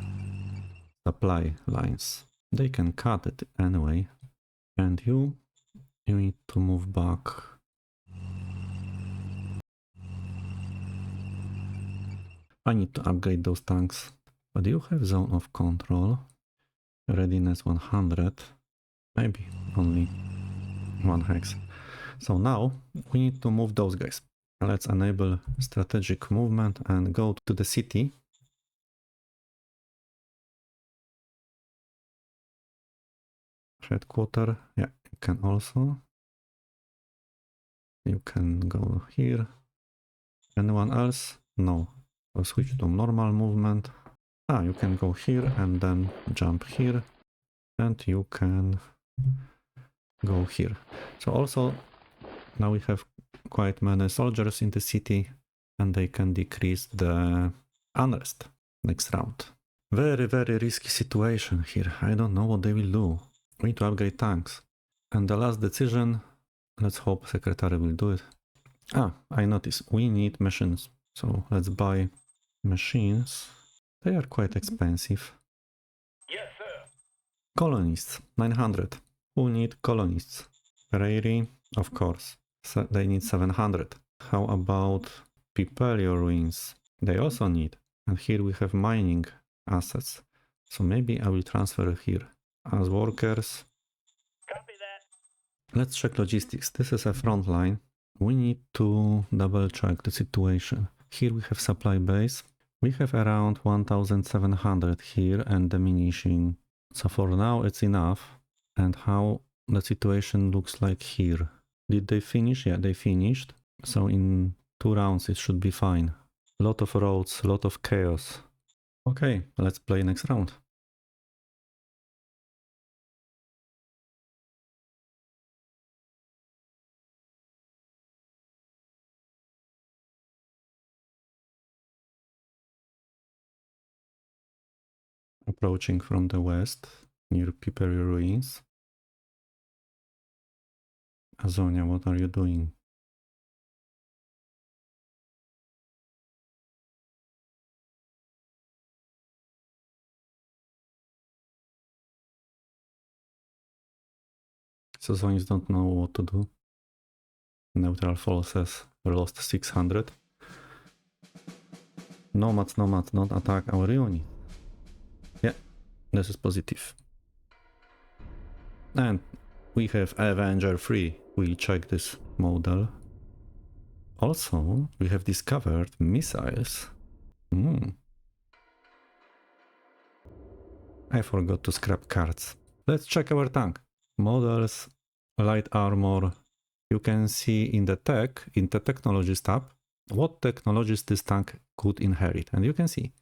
supply lines. They can cut it anyway. And you need to move back. I need to upgrade those tanks. But you have zone of control. Readiness 100. Maybe only 1 hex. So now we need to move those guys. Let's enable strategic movement and go to the city. Headquarter, yeah, you can also. You can go here. Anyone else? No. I'll switch to normal movement. You can go here and then jump here. And you can go here. So also now we have quite many soldiers in the city and they can decrease the unrest next round. Very, very risky situation here. I don't know what they will do. We need to upgrade tanks. And the last decision, let's hope Secretary will do it. I noticed we need machines. So let's buy machines. They are quite expensive. Yes, sir. Colonists, 900. Who need colonists? Rary, of course. So they need 700. How about Piperio ruins? They also need. And here we have mining assets. So maybe I will transfer here as workers. Copy that. Let's check logistics. This is a front line. We need to double check the situation. Here we have supply base. We have around 1700 here and diminishing. So for now it's enough. And how the situation looks like here. Did they finish? Yeah, they finished. So in 2 rounds it should be fine. Lot of roads, lot of chaos. Okay, let's play next round. Approaching from the west, near Piperio ruins. Azonia, what are you doing? Sazonis don't know what to do. Neutral forces we lost 600. Nomads, don't attack our unit. Yeah, this is positive. And we have Avenger 3. We'll check this model. Also, we have discovered missiles. I forgot to scrap cards. Let's check our tank. Models, light armor. You can see in the technologies tab, what technologies this tank could inherit. And you can see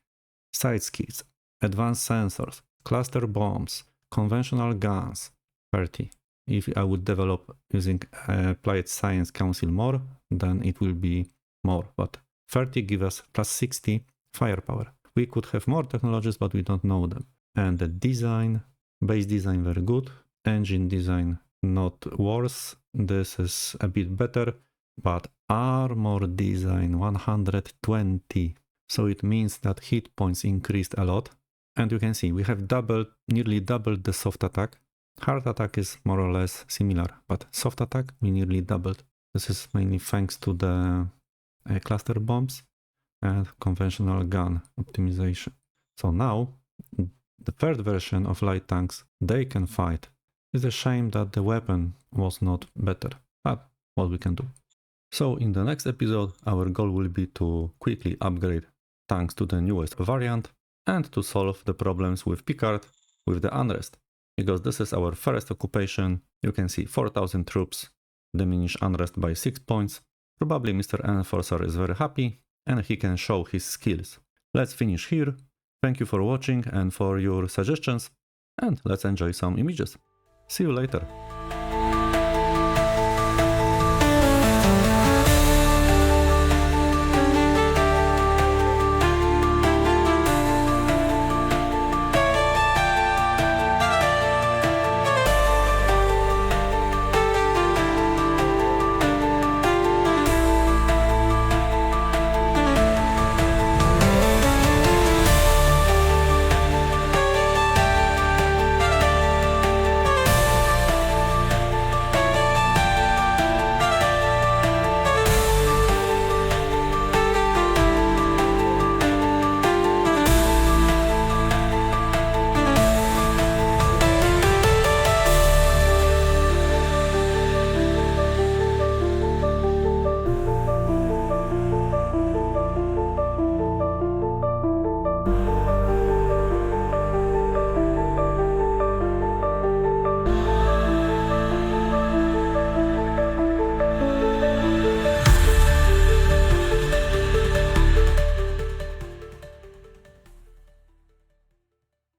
side skills, advanced sensors, cluster bombs, conventional guns, 30. If I would develop using Applied Science Council more, then it will be more. But 30 give us plus 60 firepower. We could have more technologies, but we don't know them. And the design, base design very good, engine design not worse, this is a bit better, but armor design 120. So it means that hit points increased a lot. And you can see we have nearly doubled the soft attack. Hard attack is more or less similar, but soft attack we nearly doubled. This is mainly thanks to the cluster bombs and conventional gun optimization. So now the third version of light tanks, they can fight. It's a shame that the weapon was not better, but what we can do. So in the next episode, our goal will be to quickly upgrade tanks to the newest variant and to solve the problems with Pickard, with the unrest. Because this is our first occupation, you can see 4,000 troops, diminish unrest by 6 points. Probably Mr. Enforcer is very happy and he can show his skills. Let's finish here. Thank you for watching and for your suggestions, and let's enjoy some images. See you later.